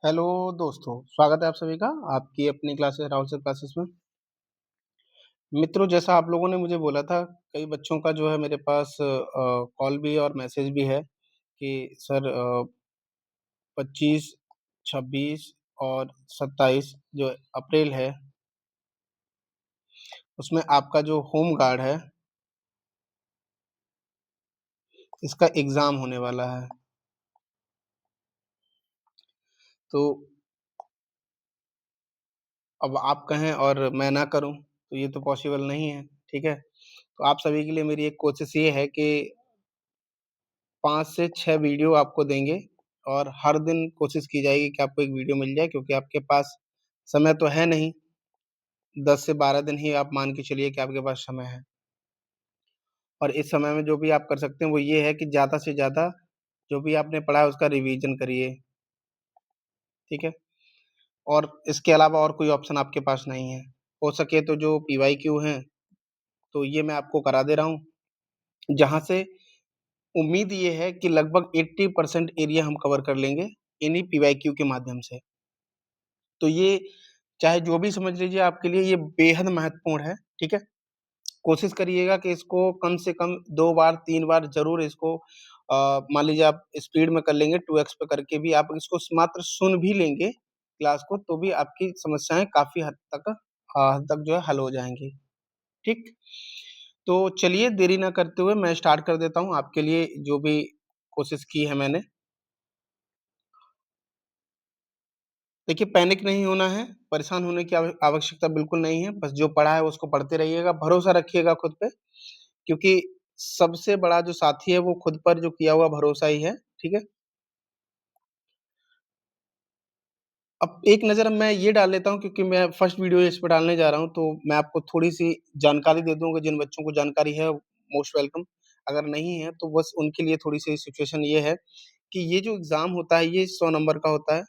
Hello दोस्तों, स्वागत है आप सभी का आपकी अपनी क्लासेस राहुल सर क्लासेस में। मित्रों, जैसा आप लोगों ने मुझे बोला था, कई बच्चों का जो है मेरे पास कॉल भी और मैसेज भी है कि सर 25, 26 और 27 जो अप्रैल है, उसमें आपका जो होम गार्ड है, इसका एग्ज़ाम होने वाला है। तो अब आप कहें और मैं ना करूँ, तो ये तो पॉसिबल नहीं है, ठीक है? तो आप सभी के लिए मेरी एक कोशिश ये है कि 5 से 6 वीडियो आपको देंगे और हर दिन कोशिश की जाएगी कि आपको 1 वीडियो मिल जाए क्योंकि आपके पास समय तो है नहीं, 10 से 12 दिन ही आप मान के चलिए कि आपके पास समय है। और इस समय में जो भी आप कर सकते हैं वो ये है कि ज़्यादा से ज़्यादा जो भी आपने पढ़ा है उसका रिवीजन करिए, ठीक है? और इसके अलावा और कोई ऑप्शन आपके पास नहीं है। हो सके तो जो पीवाईक्यू हैं, तो ये मैं आपको करा दे रहा हूँ, जहाँ से उम्मीद ये है कि लगभग 80% एरिया हम कवर कर लेंगे, इन्हीं पीवाईक्यू के माध्यम से। तो ये चाहे जो भी समझ लीजिए आपके लिए ये बेहद महत्वपूर्ण है, ठीक है? कोशिश करिएगा कि इसको कम से कम 2 बार, 3 बार ज़रूर इसको मान लीजिए आप स्पीड में कर लेंगे 2x पे करके भी आप इसको मात्र सुन भी लेंगे क्लास को, तो भी आपकी समस्याएँ काफ़ी हद तक जो है हल हो जाएँगी, ठीक? तो चलिए देरी ना करते हुए मैं स्टार्ट कर देता हूँ आपके लिए जो भी कोशिश की है मैंने। देखिए, पैनिक नहीं होना है, परेशान होने की आवश्यकता बिल्कुल नहीं है, बस जो पढ़ा है उसको पढ़ते रहिएगा, भरोसा रखिएगा खुद पे, क्योंकि सबसे बड़ा जो साथी है वो खुद पर जो किया हुआ भरोसा ही है, ठीक है? अब एक नज़र मैं ये डाल लेता हूँ क्योंकि मैं फर्स्ट वीडियो इस पे डालने जा रहा हूँ, तो मैं आपको थोड़ी-सी जानकारी दे दूँगा, जिन बच्चों को जानकारी है मोस्ट वेलकम, अगर नहीं है तो बस उनके लिए थोड़ी-सी सिचुएशन ये है कि ये जो एग्ज़ाम होता है ये 100 नंबर का होता है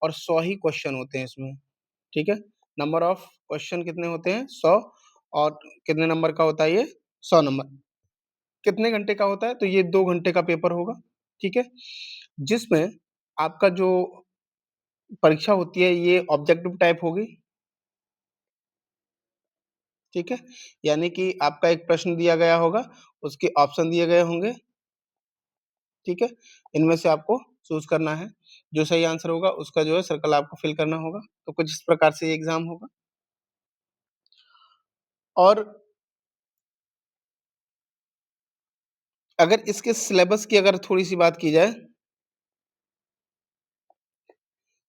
और 100 ही क्वेश्चन होते हैं इसमें। ठीक है? नंबर ऑफ क्वेश्चन कितने होते हैं? 100 और कितने नंबर का होता है ये? 100 नंबर। कितने घंटे का होता है? तो ये 2 घंटे का पेपर होगा, ठीक है? जिसमें आपका जो परीक्षा होती है ये ऑब्जेक्टिव टाइप होगी, ठीक है? यानी कि आपका एक प्रश्न दिया गया होगा, उसके ऑप्शन दिए गए होंगे, ठीक है? इनमें से आपको चूज़ करना है, जो सही आंसर होगा उसका जो है सर्कल आपको फिल करना होगा, तो कुछ इस प्रकार से ये एग्ज़ाम होगा। और अगर इसके सिलेबस की अगर थोड़ी-सी बात की जाए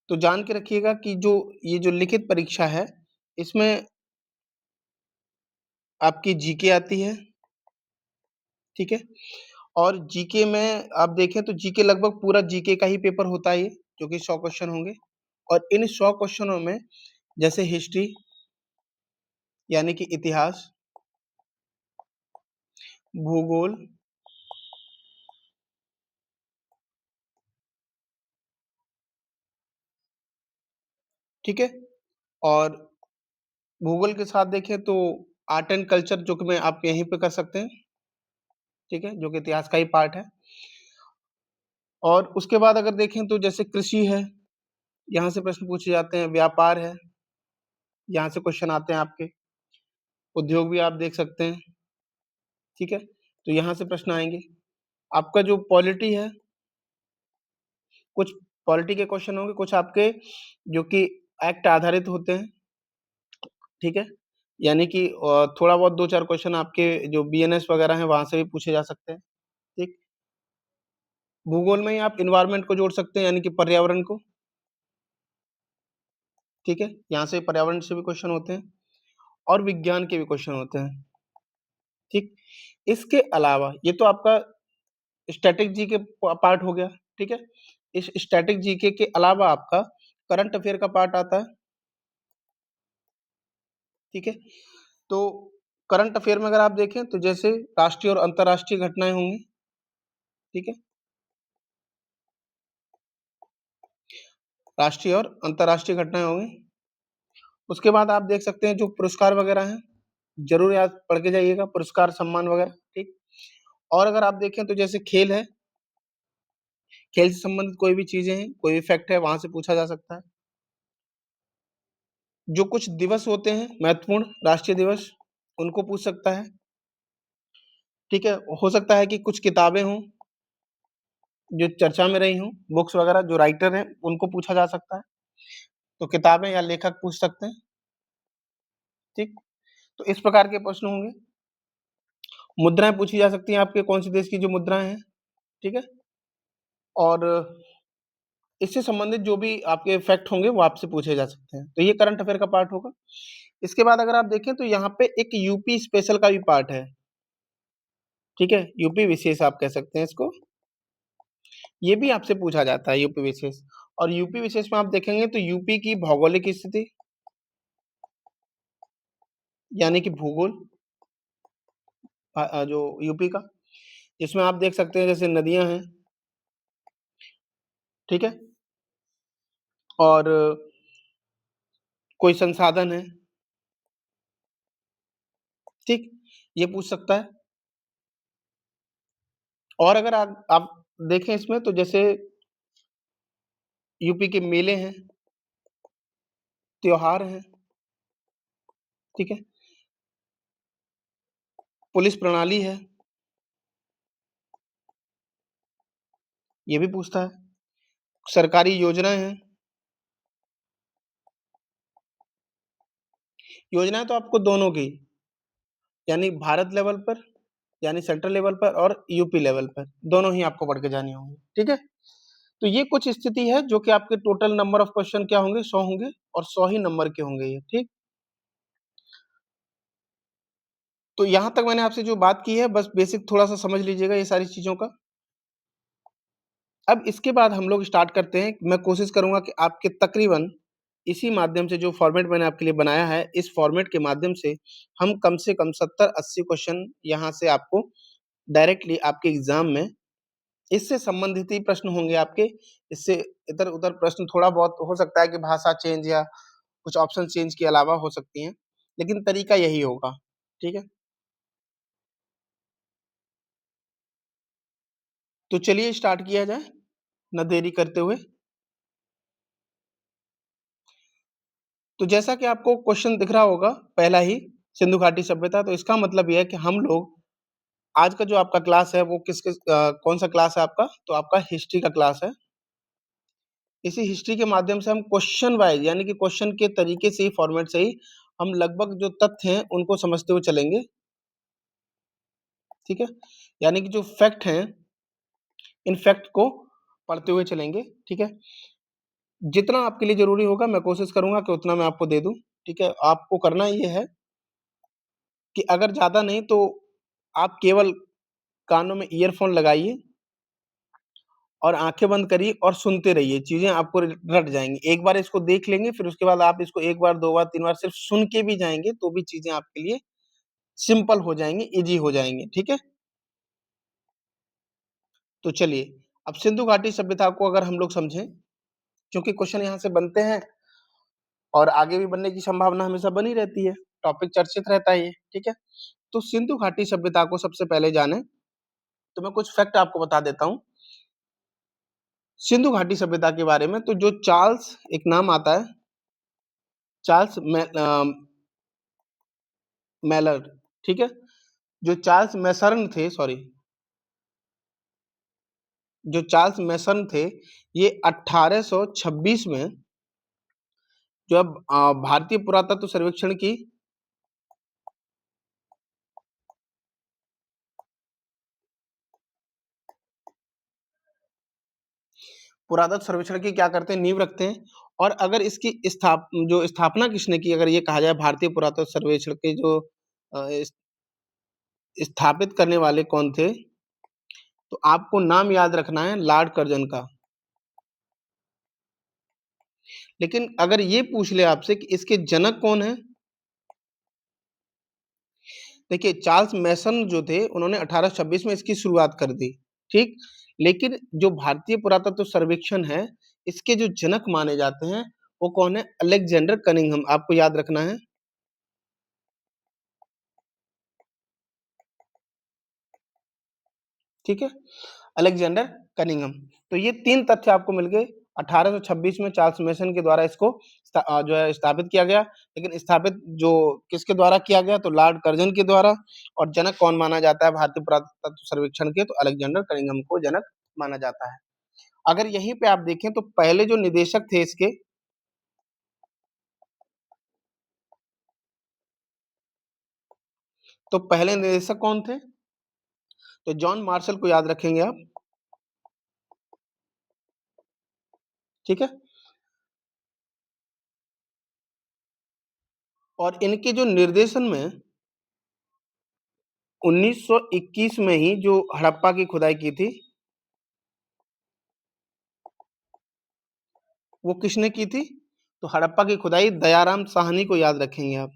तो जान के रखिएगा कि जो ये जो लिखित परीक्षा है, इसमें आपकी जीके आती है, ठीक है? और जीके में आप देखें तो जीके लगभग पूरा जीके का ही पेपर होता है ये, जो कि 100 क्वेश्चन होंगे और इन 100 क्वेश्चनों में जैसे हिस्ट्री यानी कि इतिहास, भूगोल, ठीक है? और भूगोल के साथ देखें तो आर्ट एंड कल्चर जो कि मैं आप यहीं पे कर सकते हैं, ठीक है? जो कि इतिहास का ही पार्ट है। और उसके बाद अगर देखें तो जैसे कृषि है, यहाँ से प्रश्न पूछे जाते हैं, व्यापार है, यहाँ से क्वेश्चन आते हैं आपके, उद्योग भी आप देख सकते हैं, ठीक है? तो यहाँ से प्रश्न आएँगे। आपका जो पॉलिटी है, कुछ पॉलिटी के क्वेश्चन होंगे, कुछ आपके जो कि एक्ट आधारित होते हैं, ठीक है? यानी कि थोड़ा बहुत 2-4 क्वेश्चन आपके जो बीएनएस वगैरह हैं, वहाँ से भी पूछे जा सकते हैं, ठीक? भूगोल में ही आप एनवायरनमेंट को जोड़ सकते हैं, यानी कि पर्यावरण को, ठीक है? यहाँ से पर्यावरण से भी क्वेश्चन होते हैं और विज्ञान के भी क्वेश्चन होते हैं, ठीक? इसके अलावा ये तो आपका स्टैटिक जीके पार्ट हो गया, ठीक है? इस स्टैटिक जीके के अलावा आपका करंट अफेयर का पार्ट आता है, ठीक है? तो करंट अफेयर में अगर आप देखें तो जैसे राष्ट्रीय और अंतर्राष्ट्रीय घटनाएँ होंगी, ठीक है? राष्ट्रीय और अंतर्राष्ट्रीय घटनाएँ होंगी। उसके बाद आप देख सकते हैं जो पुरस्कार वगैरह हैं, ज़रूर याद पढ़ के जाइएगा पुरस्कार, सम्मान वगैरह, ठीक? और अगर आप देखें तो जैसे खेल है, खेल से संबंधित कोई भी चीजें हैं, कोई भी फैक्ट है, वहां से पूछा जा सकता है। जो कुछ दिवस होते हैं महत्वपूर्ण राष्ट्रीय दिवस, उनको पूछ सकता है। ठीक है, हो सकता है कि कुछ किताबें हों जो चर्चा में रही हों, बुक्स वगैरह, जो राइटर हैं उनको पूछा जा सकता है, तो किताबें या लेखक पूछ सकते हैं। ठीक, तो इस प्रकार के प्रश्न होंगे। मुद्राएं पूछी जा सकती हैं, आपके कौन से देश की जो मुद्राएं हैं। ठीक है, और इससे संबंधित जो भी आपके फैक्ट होंगे वो आपसे पूछे जा सकते हैं। तो ये करंट अफेयर का पार्ट होगा। इसके बाद अगर आप देखें तो यहाँ पे एक यूपी स्पेशल का भी पार्ट है। ठीक है, यूपी विशेष आप कह सकते हैं इसको, ये भी आपसे पूछा जाता है यूपी विशेष। और यूपी विशेष में आप देखेंगे तो यूपी की भौगोलिक स्थिति यानी कि भूगोल, जो यूपी का, इसमें आप देख सकते हैं जैसे नदियां हैं। ठीक है, और कोई संसाधन है। ठीक, ये पूछ सकता है। और अगर आप देखें इसमें तो जैसे यूपी के मेले हैं, त्योहार हैं। ठीक है, पुलिस प्रणाली है, ये भी पूछता है। सरकारी योजनाएं हैं, योजनाएं तो आपको दोनों की, यानी भारत लेवल पर, यानी सेंट्रल लेवल पर, और यूपी लेवल पर, दोनों ही आपको पढ़ के जानी होंगी। ठीक है, तो ये कुछ स्थिति है जो कि आपके टोटल नंबर ऑफ क्वेश्चन क्या होंगे, 100 होंगे, और 100 ही नंबर के होंगे ये। ठीक, तो यहां तक मैंने आपसे जो बात की है बस बेसिक थोड़ा सा समझ लीजिएगा ये सारी चीजों का। अब इसके बाद हम लोग स्टार्ट करते हैं। मैं कोशिश करूंगा कि आपके तकरीबन इसी माध्यम से, जो फॉर्मेट मैंने आपके लिए बनाया है, इस फॉर्मेट के माध्यम से हम कम से कम 70-80 क्वेश्चन यहाँ से आपको डायरेक्टली आपके एग्जाम में इससे संबंधित ही प्रश्न होंगे आपके। इससे इधर उधर प्रश्न थोड़ा बहुत हो सकता है कि भाषा चेंज या कुछ ऑप्शन चेंज के अलावा हो सकती हैं, लेकिन तरीका यही होगा। ठीक है, तो चलिए स्टार्ट किया जाए न देरी करते हुए। तो जैसा कि आपको क्वेश्चन दिख रहा होगा पहला ही, सिंधु घाटी सभ्यता, तो इसका मतलब यह है कि हम लोग आज का जो आपका क्लास है वो कौन सा क्लास है आपका, तो आपका हिस्ट्री का क्लास है। इसी हिस्ट्री के माध्यम से हम क्वेश्चन वाइज, यानी कि क्वेश्चन के तरीके से ही, फॉर्मेट से ही हम लगभग जो तथ्य हैं उनको समझते हुए चलेंगे। ठीक है, यानी कि जो फैक्ट हैं इन फैक्ट को पढ़ते हुए चलेंगे। ठीक है, जितना आपके लिए जरूरी होगा मैं कोशिश करूंगा कि उतना मैं आपको दे दूं। ठीक है, आपको करना ये है कि अगर ज्यादा नहीं तो आप केवल कानों में ईयरफोन लगाइए और आंखें बंद करिए और सुनते रहिए, चीजें आपको रट जाएंगी। एक बार इसको देख लेंगे, फिर उसके बाद आप इसको एक बार, दो बार, तीन बार सिर्फ सुन के भी जाएंगे तो भी चीजें आपके लिए सिंपल हो जाएंगी, इजी हो जाएंगी। ठीक है, तो चलिए अब सिंधु घाटी सभ्यता को अगर हम लोग समझें, क्योंकि क्वेश्चन यहाँ से बनते हैं और आगे भी बनने की संभावना हमेशा बनी रहती है, टॉपिक चर्चित रहता है ये। ठीक है, तो सिंधु घाटी सभ्यता को सबसे पहले जाने तो मैं कुछ फैक्ट आपको बता देता हूँ सिंधु घाटी सभ्यता के बारे में। तो जो चार्ल्स, एक नाम आता है चार्ल्स मैलर। ठीक है, जो चार्ल्स मैसर्न थे, सॉरी, जो चार्ल्स मैसन थे, ये 1826 में जब भारतीय पुरातत्व सर्वेक्षण की पुरातत्व सर्वेक्षण की क्या करते हैं, नींव रखते हैं। और अगर इसकी जो स्थापना किसने की, अगर ये कहा जाए भारतीय पुरातत्व सर्वेक्षण के जो स्थापित करने वाले कौन थे, तो आपको नाम याद रखना है लॉर्ड कर्जन का। लेकिन अगर ये पूछ ले आपसे कि इसके जनक कौन है, देखिए चार्ल्स मैसन जो थे उन्होंने 1826 में इसकी शुरुआत कर दी। ठीक, लेकिन जो भारतीय पुरातत्व सर्वेक्षण है, इसके जो जनक माने जाते हैं वो कौन है, अलेक्जेंडर कनिंघम, आपको याद रखना है। ठीक है, अलेक्जेंडर कनिंघम। तो ये 3 तथ्य आपको मिल गए। 1826 में चार्ल्स मेसन के द्वारा इसको जो है स्थापित किया गया। लेकिन स्थापित जो किसके द्वारा किया गया, तो लॉर्ड कर्जन के द्वारा। और जनक कौन माना जाता है भारतीय पुरातत्व सर्वेक्षण के, तो अलेक्जेंडर कनिंघम को जनक माना जाता है। अगर यहीं पे आप देखें तो पहले जो निदेशक थे इसके, तो पहले निदेशक कौन थे, तो जॉन मार्शल को याद रखेंगे आप। ठीक है। और इनके जो निर्देशन में 1921 में ही जो हड़प्पा की खुदाई की थी, वो किसने की थी, तो हड़प्पा की खुदाई दयाराम साहनी को याद रखेंगे आप।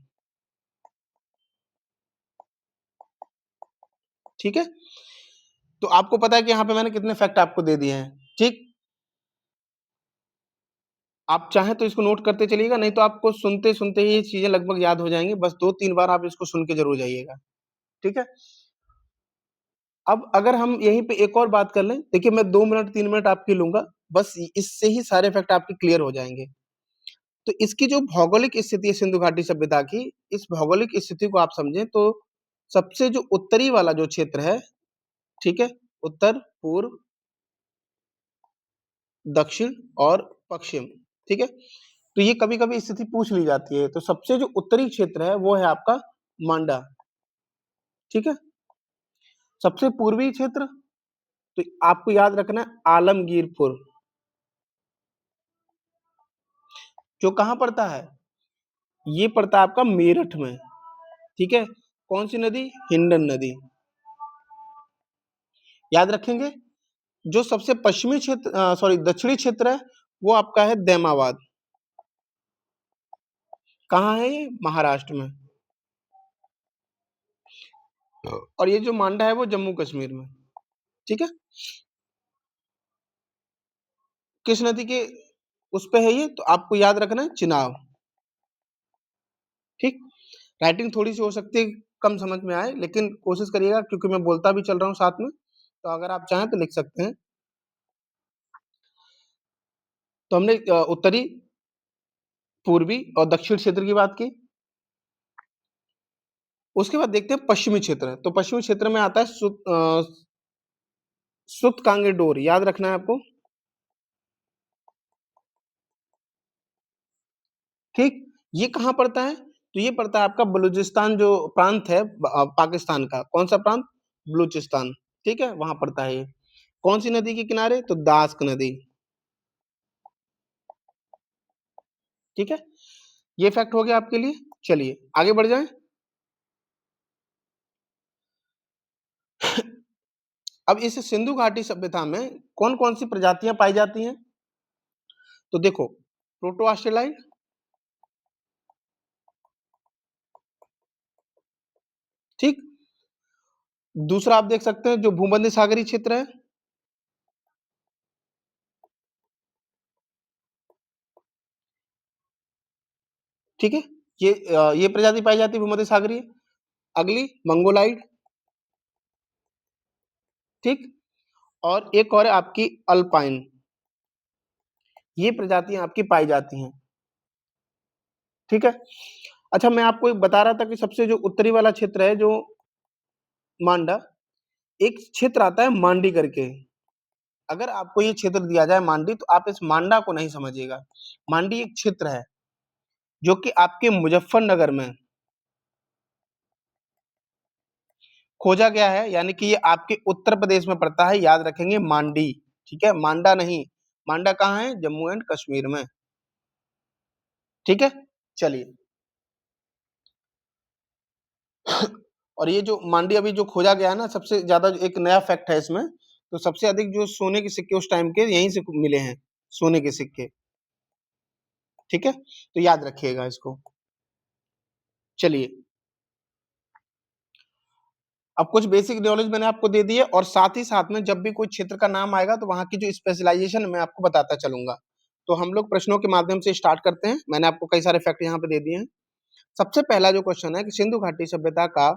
ठीक है। तो आपको पता है कि यहाँ पे मैंने कितने फैक्ट आपको दे दिए हैं। ठीक, आप चाहें तो इसको नोट करते चलिएगा, नहीं तो आपको सुनते सुनते ही ये चीजें लगभग याद हो जाएंगी। बस 2-3 बार आप इसको सुन के जरूर जाइएगा। ठीक है। अब अगर हम यहीं पे एक और बात कर लें, देखिए मैं 2 मिनट 3 मिनट आपके लूंगा, बस इससे ही सारे फैक्ट आपके क्लियर हो जाएंगे। तो इसकी जो भौगोलिक स्थिति है सिंधु घाटी सभ्यता की, इस भौगोलिक स्थिति को आप समझें तो सबसे जो उत्तरी वाला जो क्षेत्र है, ठीक है, उत्तर, पूर्व, दक्षिण और पश्चिम। ठीक है। तो ये कभी कभी स्थिति पूछ ली जाती है। तो सबसे जो उत्तरी क्षेत्र है वो है आपका मांडा। ठीक है। सबसे पूर्वी क्षेत्र, तो आपको याद रखना है आलमगीरपुर, जो कहां पड़ता है, ये पड़ता है आपका मेरठ में। ठीक है। कौन सी नदी, हिंडन नदी। याद रखेंगे। जो सबसे पश्चिमी क्षेत्र, सॉरी दक्षिणी क्षेत्र है, वो आपका है दैमाबाद। कहाँ है ये, महाराष्ट्र में। और ये जो मांडा है वो जम्मू कश्मीर में। ठीक है। किस नदी के उस पे है ये, तो आपको याद रखना है चिनाब। ठीक। राइटिंग थोड़ी सी हो सकती है कम समझ में आए, लेकिन कोशिश करिएगा, क्योंकि मैं बोलता भी चल रहा हूँ साथ में, तो अगर आप चाहें तो लिख सकते हैं। तो हमने उत्तरी, पूर्वी और दक्षिण क्षेत्र की बात की। उसके बाद देखते हैं पश्चिमी क्षेत्र। तो पश्चिमी क्षेत्र में आता है सुत कांगे डोर, याद रखना है आपको। ठीक। ये कहाँ पड़ता है, तो ये पड़ता है आपका बलूचिस्तान जो प्रांत है, पाकिस्तान का। कौन सा प्रांत, बलूचिस्तान। ठीक है, वहां पड़ता है ये। कौन सी नदी के किनारे, तो दास्क नदी। ठीक है। ये फैक्ट हो गया आपके लिए। चलिए आगे बढ़ जाएं। अब इस सिंधु घाटी सभ्यता में कौन कौन सी प्रजातियां पाई जाती हैं, तो देखो, प्रोटो ऑस्ट्रेलाइड। ठीक। दूसरा आप देख सकते हैं जो भूमध्य सागरीय क्षेत्र है। ठीक है। ये प्रजाति पाई जाती है भूमध्य सागरीय। अगली मंगोलाइड। ठीक। और एक और है आपकी अल्पाइन। ये प्रजातियां आपकी पाई जाती हैं। ठीक है। अच्छा, मैं आपको एक बता रहा था कि सबसे जो उत्तरी वाला क्षेत्र है जो मांडा, एक क्षेत्र आता है मांडी करके। अगर आपको ये क्षेत्र दिया जाए मांडी, तो आप इस मांडा को नहीं समझिएगा। मांडी एक क्षेत्र है जो कि आपके मुजफ्फरनगर में खोजा गया है, यानी कि ये आपके उत्तर प्रदेश में पड़ता है। याद रखेंगे मांडी। ठीक है, मांडा नहीं। मांडा कहाँ है, जम्मू एंड कश्मीर में। ठीक है। चलिए। और ये जो मांडी अभी जो खोजा गया है ना, सबसे ज्यादा एक नया फैक्ट है इसमें, तो सबसे अधिक जो सोने के सिक्के उस टाइम के यहीं से मिले हैं, सोने के सिक्के। ठीक है, तो याद रखिएगा इसको। चलिए, अब कुछ बेसिक नॉलेज मैंने आपको दे दी है, और साथ ही साथ में जब भी कोई क्षेत्र का नाम आएगा तो वहां की जो स्पेशलाइजेशन मैं आपको बताता चलूंगा। तो हम लोग प्रश्नों के माध्यम से स्टार्ट करते हैं। मैंने आपको कई सारे फैक्ट यहाँ पे दे दिए हैं। सबसे पहला जो क्वेश्चन है कि सिंधु घाटी सभ्यता का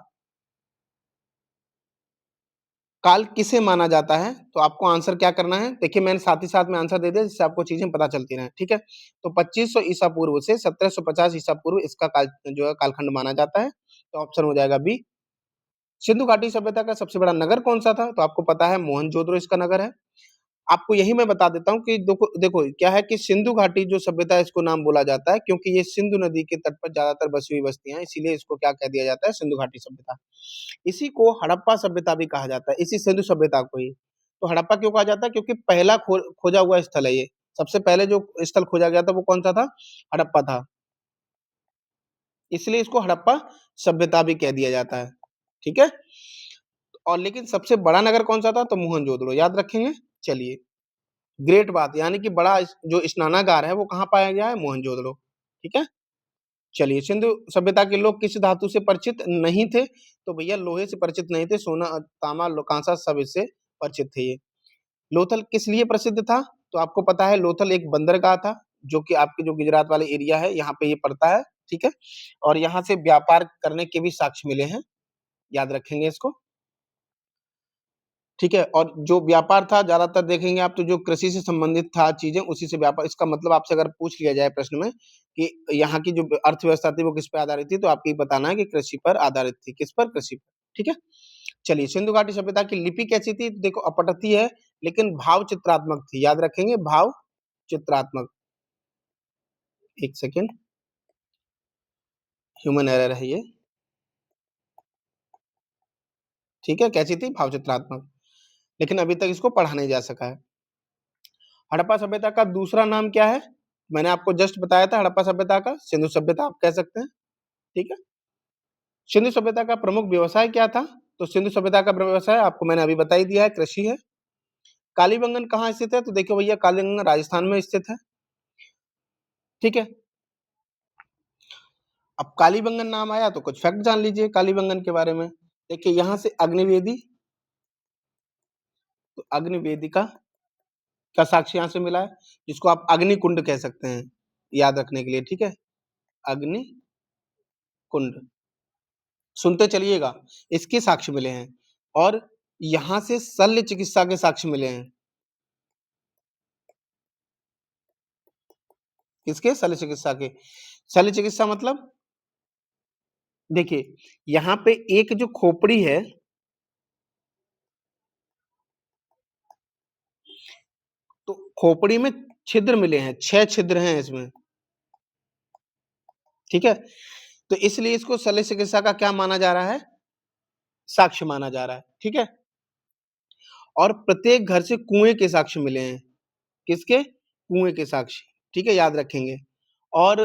काल किसे माना जाता है? तो आपको आंसर क्या करना है? देखिए मैंने साथ ही साथ में आंसर दे दिया जिससे आपको चीजें पता चलती रहें, ठीक है? तो 2500 ईसा पूर्व से 1750 ईसा पूर्व इसका काल जो है कालखंड माना जाता है। तो ऑप्शन हो जाएगा बी। सिंधु घाटी सभ्यता का सबसे बड़ा नगर कौन सा था? तो आपको पता है मोहनजोदड़ो इसका नगर है। आपको यही मैं बता देता हूँ कि देखो देखो क्या है कि सिंधु घाटी जो सभ्यता है इसको नाम बोला जाता है क्योंकि ये सिंधु नदी के तट पर ज्यादातर बसी हुई बस्तियां हैं, इसीलिए इसको क्या कह दिया जाता है? सिंधु घाटी सभ्यता। इसी को हड़प्पा सभ्यता भी कहा जाता है, इसी सिंधु सभ्यता को ही। तो हड़प्पा क्यों कहा जाता है? क्योंकि पहला खोजा हुआ स्थल है ये। सबसे पहले जो स्थल खोजा गया था वो कौन सा था? हड़प्पा था। इसलिए इसको हड़प्पा सभ्यता भी कह दिया जाता है, ठीक है? और लेकिन सबसे बड़ा नगर कौन सा था? तो मोहनजोदड़ो, याद रखेंगे। चलिए, ग्रेट बात, यानी कि बड़ा जो स्नानागार है वो कहाँ पाया गया है? मोहनजोदड़ो, ठीक है। चलिए, सिंधु सभ्यता के लोग किस धातु से परिचित नहीं थे? तो भैया लोहे से परिचित नहीं थे, सोना तांबा कांसा सब इससे परिचित थे ये। लोथल किस लिए प्रसिद्ध था? तो आपको पता है लोथल एक बंदरगाह था जो कि आपके जो गुजरात वाले एरिया है यहाँ पे ये पड़ता है, ठीक है। और यहाँ से व्यापार करने के भी साक्ष्य मिले हैं, याद रखेंगे इसको, ठीक है। और जो व्यापार था ज्यादातर देखेंगे आप तो जो कृषि से संबंधित था चीजें उसी से व्यापार, इसका मतलब आपसे अगर पूछ लिया जाए प्रश्न में कि यहाँ की जो अर्थव्यवस्था थी वो किस पे आधारित थी, तो आपको ये बताना है कि कृषि पर आधारित थी। किस पर? कृषि पर, ठीक है। चलिए, सिंधु घाटी सभ्यता की लिपि कैसी थी? तो देखो अपठती है लेकिन भाव चित्रात्मक थी, याद रखेंगे, भाव चित्रात्मक। एक सेकेंड, ह्यूमन एरर है ये, ठीक है। कैसी थी? भाव चित्रात्मक, लेकिन अभी तक इसको पढ़ा नहीं जा सका है। हड़प्पा सभ्यता का दूसरा नाम क्या है? मैंने आपको जस्ट बताया था हड़प्पा सभ्यता का सिंधु सभ्यता आप कह सकते हैं, ठीक है। सिंधु सभ्यता का प्रमुख व्यवसाय क्या था? तो सिंधु सभ्यता का व्यवसाय आपको मैंने अभी बता ही दिया है, कृषि है। कालीबंगन कहाँ स्थित है? तो देखो भैया कालीबंगन राजस्थान में स्थित है, ठीक है। अब कालीबंगन नाम आया तो कुछ फैक्ट जान लीजिए कालीबंगन के बारे में। देखिए यहाँ से अग्निवेदी, तो अग्निवेदिका का साक्ष्य यहाँ से मिला है, जिसको आप अग्निकुंड कह सकते हैं, याद रखने के लिए, ठीक है। अग्नि कुंड, सुनते चलिएगा, इसके साक्ष्य मिले हैं। और यहां से शल्य चिकित्सा के साक्ष्य मिले हैं। किसके? शल्य चिकित्सा के। शल्य चिकित्सा मतलब देखिए यहाँ पे एक जो खोपड़ी है, तो खोपड़ी में छिद्र मिले हैं, 6 छिद्र हैं इसमें, ठीक है। तो इसलिए इसको शल्य चिकित्सा का क्या माना जा रहा है? साक्ष्य माना जा रहा है, ठीक है। और प्रत्येक घर से कुएं के साक्ष्य मिले हैं। किसके? कुएं के साक्ष्य, ठीक है, याद रखेंगे। और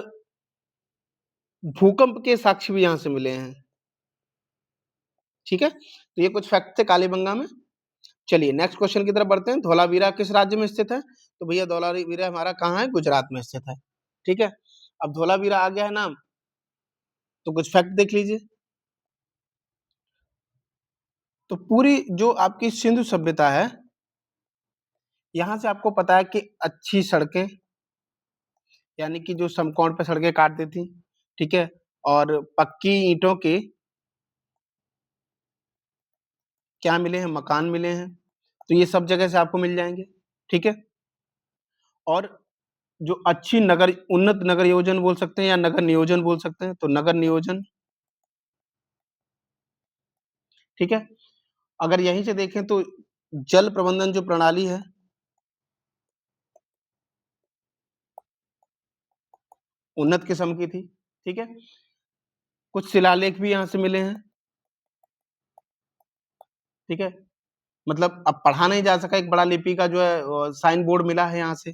भूकंप के साक्ष्य भी यहां से मिले हैं, ठीक है। तो ये कुछ फैक्ट थे कालीबंगा में। चलिए नेक्स्ट क्वेश्चन की तरफ बढ़ते हैं। धौलावीरा किस राज्य में स्थित है? तो भैया धौलावीरा हमारा कहाँ है? गुजरात में स्थित है, ठीक है। अब धौलावीरा आ गया है नाम, तो कुछ फैक्ट देख लीजिए। तो पूरी जो आपकी सिंधु सभ्यता है, यहाँ से आपको पता है कि अच्छी सड़कें, यानी कि जो समकोण पे सड़कें काटती थी, ठीक है, और पक्की ईंटों के क्या मिले हैं? मकान मिले हैं। तो ये सब जगह से आपको मिल जाएंगे, ठीक है। और जो अच्छी नगर, उन्नत नगर योजन बोल सकते हैं या नगर नियोजन बोल सकते हैं, तो नगर नियोजन, ठीक है। अगर यहीं से देखें तो जल प्रबंधन जो प्रणाली है, उन्नत किस्म की थी, ठीक है। कुछ शिलालेख भी यहाँ से मिले हैं, ठीक है। मतलब अब पढ़ा नहीं जा सका, एक बड़ा लिपि का जो है साइन बोर्ड मिला है यहाँ से,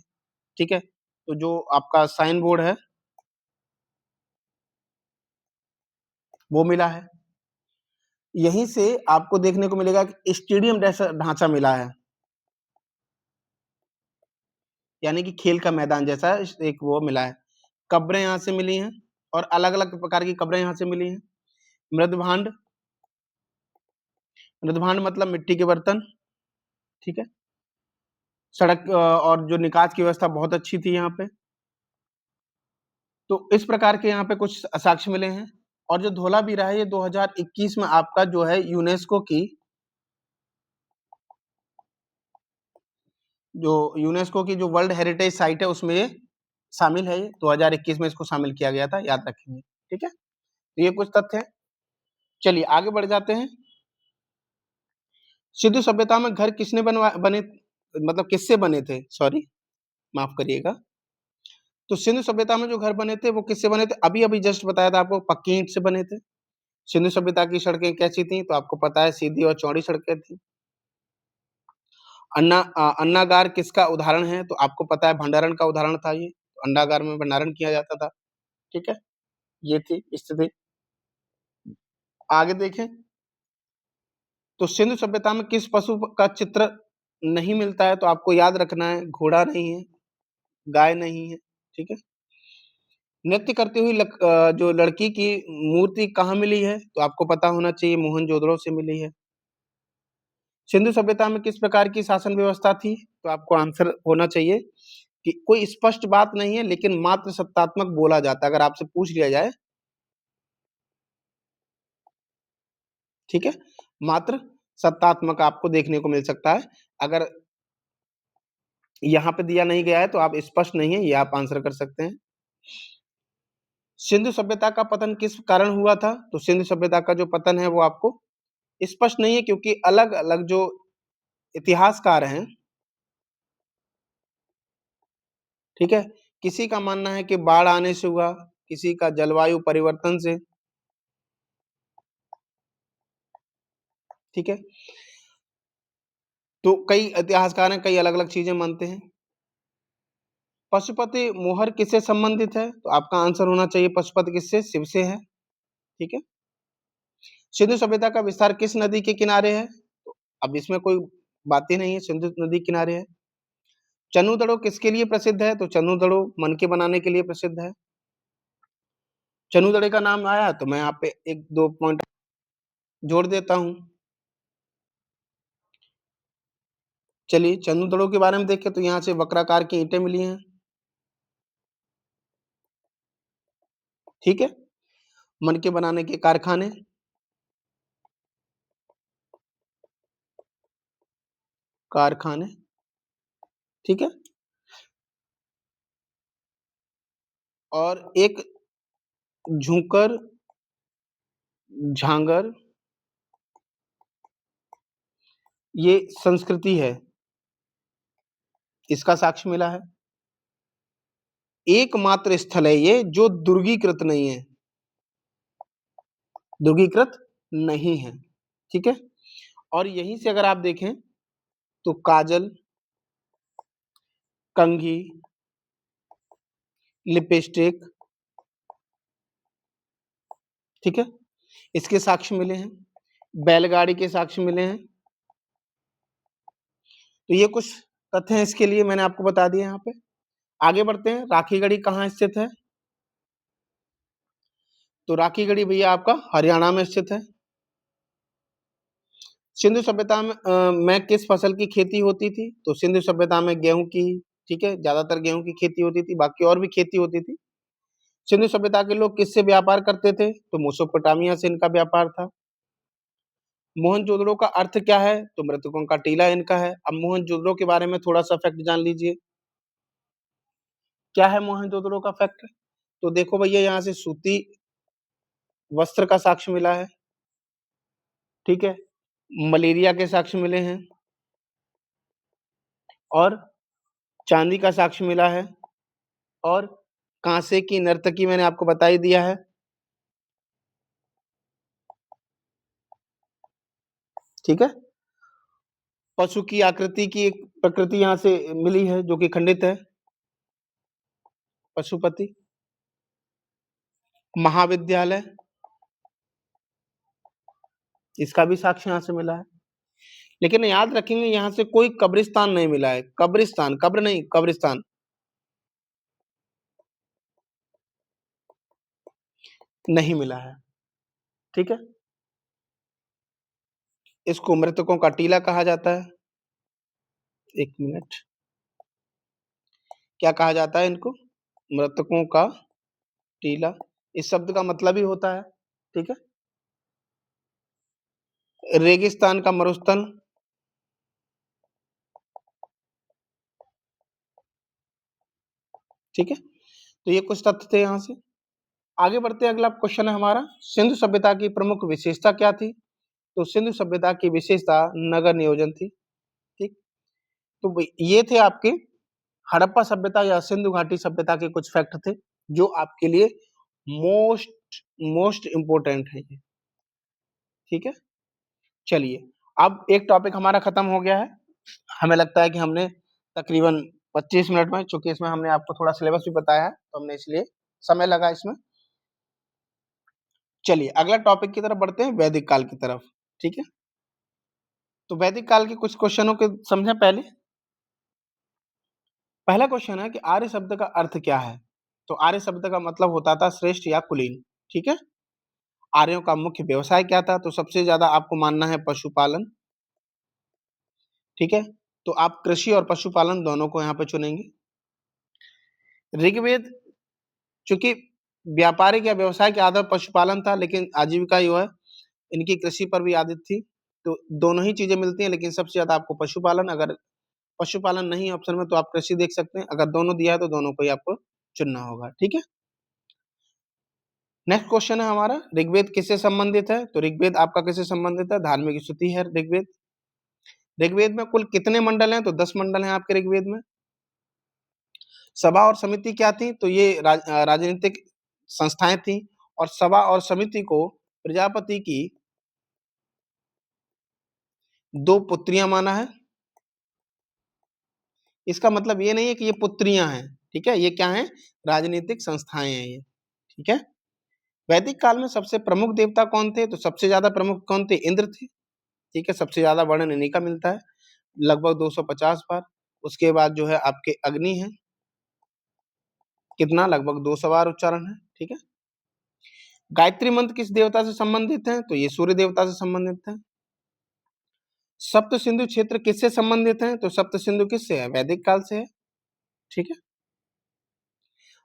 ठीक है। तो जो आपका साइन बोर्ड है वो मिला है। यहीं से आपको देखने को मिलेगा कि स्टेडियम जैसा ढांचा मिला है, यानी कि खेल का मैदान जैसा एक वो मिला है। कब्रें यहाँ से मिली हैं, और अलग अलग प्रकार की कब्रें यहाँ से मिली हैं। मृदभांड, मृदभांड मतलब मिट्टी के बर्तन, ठीक है। सड़क और जो निकास की व्यवस्था बहुत अच्छी थी यहाँ पे। तो इस प्रकार के यहाँ पे कुछ साक्ष्य मिले हैं। और जो धोलावीरा है ये 2021 में आपका जो है यूनेस्को की जो यूनेस्को की जो वर्ल्ड हेरिटेज साइट है उसमें ये शामिल है। ये 2021 में इसको शामिल किया गया था, याद रखेंगे। ठीक है, तो ये कुछ तथ्य है। चलिए आगे बढ़ जाते हैं। सिंधु सभ्यता में घर किसने बने, मतलब किससे बने थे, सॉरी माफ करिएगा। तो सिंधु सभ्यता में जो घर बने थे वो किससे बने थे, अभी अभी जस्ट बताया था आपको, पक्की ईंट से बने थे। सिंधु सभ्यता की सड़कें कैसी थी, तो आपको पता है सीधी और चौड़ी सड़कें थी। अन्नागार किसका उदाहरण है, तो आपको पता है भंडारण का उदाहरण था ये, अंडागार में भंडारण किया जाता था। ठीक है, ये थी स्थिति। आगे देखें, तो सिंधु सभ्यता में किस पशु का चित्र नहीं मिलता है, तो आपको याद रखना है घोड़ा नहीं है, गाय नहीं है। ठीक है, नृत्य करती हुई जो लड़की की मूर्ति कहाँ मिली है, तो आपको पता होना चाहिए मोहनजोदड़ो से मिली है। सिंधु सभ्यता में किस प्रकार की शासन व्यवस्था थी, तो आपको आंसर होना चाहिए कि कोई स्पष्ट बात नहीं है, लेकिन मात्र सत्तात्मक बोला जाता है, अगर आपसे पूछ लिया जाए। ठीक है, मात्र सत्तात्मक आपको देखने को मिल सकता है। अगर यहाँ पे दिया नहीं गया है तो आप स्पष्ट नहीं है, ये आप आंसर कर सकते हैं। सिंधु सभ्यता का पतन किस कारण हुआ था, तो सिंधु सभ्यता का जो पतन है वो आपको स्पष्ट नहीं है, क्योंकि अलग अलग जो इतिहासकार हैं, ठीक है, किसी का मानना है कि बाढ़ आने से हुआ, किसी का जलवायु परिवर्तन से। ठीक है, तो कई इतिहासकार हैं, कई अलग अलग चीजें मानते हैं। पशुपति मोहर किससे संबंधित है, तो आपका आंसर होना चाहिए पशुपति किससे, शिव से है। ठीक है, सिंधु सभ्यता का विस्तार किस नदी के किनारे है, तो अब इसमें कोई बात ही नहीं है, सिंधु नदी किनारे है। चन्नू किसके लिए प्रसिद्ध है, तो चन्नू मनके बनाने के लिए प्रसिद्ध है। चन्नू का नाम आया तो मैं यहाँ पे एक दो पॉइंट जोड़ देता हूँ। चलिए चन्नू के बारे में देखें, तो यहाँ से वक्राकार की ईंटें मिली हैं। ठीक है, मनके बनाने के कारखाने, कारखाने। ठीक है, और एक झूकर झांगर, ये संस्कृति है, इसका साक्ष्य मिला है। एकमात्र स्थल है ये जो दुर्गीकृत नहीं है, दुर्गीकृत नहीं है। ठीक है, और यहीं से अगर आप देखें तो काजल, कंघी, लिपस्टिक, ठीक है, इसके साक्ष्य मिले हैं। बैलगाड़ी के साक्ष्य मिले हैं। तो ये कुछ तथ्य हैं, इसके लिए मैंने आपको बता दिया। यहाँ पे आगे बढ़ते हैं। राखी गढ़ी कहाँ स्थित है, तो राखी गढ़ी भैया आपका हरियाणा में स्थित है। सिंधु सभ्यता में किस फसल की खेती होती थी, तो सिंधु सभ्यता में गेहूं की। ठीक है, ज्यादातर गेहूं की खेती होती थी, बाकी और भी खेती होती थी। सिंधु सभ्यता के लोग किससे व्यापार करते थे, तो मेसोपोटामिया से इनका व्यापार था। मोहनजोदड़ो का अर्थ क्या है, तो मृतकों का टीला इनका है। अब मोहनजोदड़ो के बारे में थोड़ा सा फैक्ट जान लीजिए। क्या है मोहनजोदड़ो का फैक्ट, तो देखो भैया, यहाँ से सूती वस्त्र का साक्ष्य मिला है। ठीक है, मलेरिया के साक्ष्य मिले हैं, और चांदी का साक्ष्य मिला है, और कांसे की नर्तकी मैंने आपको बता ही दिया है। ठीक है, पशु की आकृति की एक प्रकृति यहाँ से मिली है जो कि खंडित है, पशुपति। महाविद्यालय, इसका भी साक्ष्य यहाँ से मिला है। लेकिन याद रखेंगे यहाँ से कोई कब्रिस्तान नहीं मिला है, कब्रिस्तान, कब्र नहीं, कब्रिस्तान नहीं मिला है। ठीक है, इसको मृतकों का टीला कहा जाता है। एक मिनट, क्या कहा जाता है इनको, मृतकों का टीला। इस शब्द का मतलब ही होता है। ठीक है, रेगिस्तान का मरुस्थल, ठीक है, तो ये कुछ तथ्य थे यहाँ से। आगे बढ़ते हैं, अगला क्वेश्चन है हमारा, सिंधु सभ्यता की प्रमुख विशेषता क्या थी? तो सिंधु सभ्यता की विशेषता नगर नियोजन थी। ठीक, तो ये थे आपके हड़प्पा सभ्यता या सिंधु घाटी सभ्यता के कुछ फैक्ट थे जो आपके लिए मोस्ट मोस्ट इंपोर्टेंट है ये। ठीक है, चलिए अब एक टॉपिक हमारा खत्म हो गया है। हमें लगता है कि हमने तकरीबन 25 मिनट में, चूंकि इसमें हमने आपको थोड़ा सिलेबस भी बताया है तो हमने इसलिए समय लगा इसमें। चलिए अगला टॉपिक की तरफ बढ़ते हैं, वैदिक काल की तरफ। ठीक है, तो वैदिक काल के कुछ क्वेश्चनों के समझें पहले। पहला क्वेश्चन है कि आर्य शब्द का अर्थ क्या है? तो आर्य शब्द का मतलब होता था श्रेष्ठ या कुलीन। ठीक है, आर्यों का मुख्य व्यवसाय क्या था? तो सबसे ज्यादा आपको मानना है पशुपालन। ठीक है, तो आप कृषि और पशुपालन दोनों को यहाँ पे चुनेंगे। ऋग्वेद, चूंकि व्यापारिक या व्यवसाय के आधार पर पशुपालन था, लेकिन आजीविका जो है इनकी कृषि पर भी आधारित थी। तो दोनों ही चीजें मिलती हैं, लेकिन सबसे ज्यादा आपको पशुपालन, अगर पशुपालन नहीं ऑप्शन में तो आप कृषि देख सकते हैं, अगर दोनों दिया है तो दोनों को ही आपको चुनना होगा। ठीक है, नेक्स्ट क्वेश्चन है हमारा, ऋग्वेद किससे संबंधित है? तो ऋग्वेद आपका किससे संबंधित है? धार्मिक स्तुति है ऋग्वेद। ऋग्वेद में कुल कितने मंडल हैं? तो 10 मंडल हैं आपके ऋग्वेद में। सभा और समिति क्या थी? तो ये राजनीतिक संस्थाएं थी, और सभा और समिति को प्रजापति की 2 पुत्रियां माना है। इसका मतलब ये नहीं है कि ये पुत्रियां हैं, ठीक है, ये क्या है? राजनीतिक संस्थाएं हैं ये। ठीक है, वैदिक काल में सबसे प्रमुख देवता कौन थे? तो सबसे ज्यादा प्रमुख कौन थे? इंद्र थे। ठीक है, सबसे ज्यादा वर्णन इन्हीं का मिलता है, लगभग 250 बार। उसके बाद जो है आपके अग्नि है, कितना? लगभग 200 बार उच्चारण है। ठीक है, गायत्री मंत्र किस देवता से संबंधित है? तो ये सूर्य देवता से संबंधित है। सप्त सिंधु क्षेत्र किससे संबंधित है? तो सप्त सिंधु किससे है? वैदिक काल से है। ठीक है,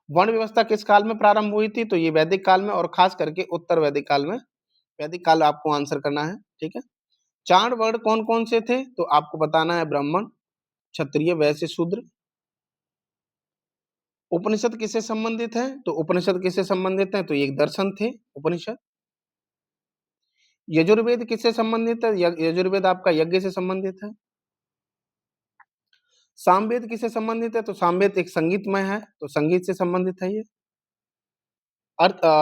वर्ण व्यवस्था किस काल में प्रारंभ हुई थी? तो ये वैदिक काल में, और खास करके उत्तर वैदिक काल में। वैदिक काल आपको आंसर करना है। ठीक है, चार वर्ण कौन कौन से थे? तो आपको बताना है, ब्राह्मण, क्षत्रिय, वैश्य, शूद्र। उपनिषद किससे संबंधित है? तो उपनिषद किससे संबंधित है? तो ये एक दर्शन थे उपनिषद। यजुर्वेद किससे संबंधित है? यजुर्वेद आपका यज्ञ से संबंधित है। सामवेद किससे संबंधित है? तो सामवेद एक संगीतमय है, तो संगीत से संबंधित है ये।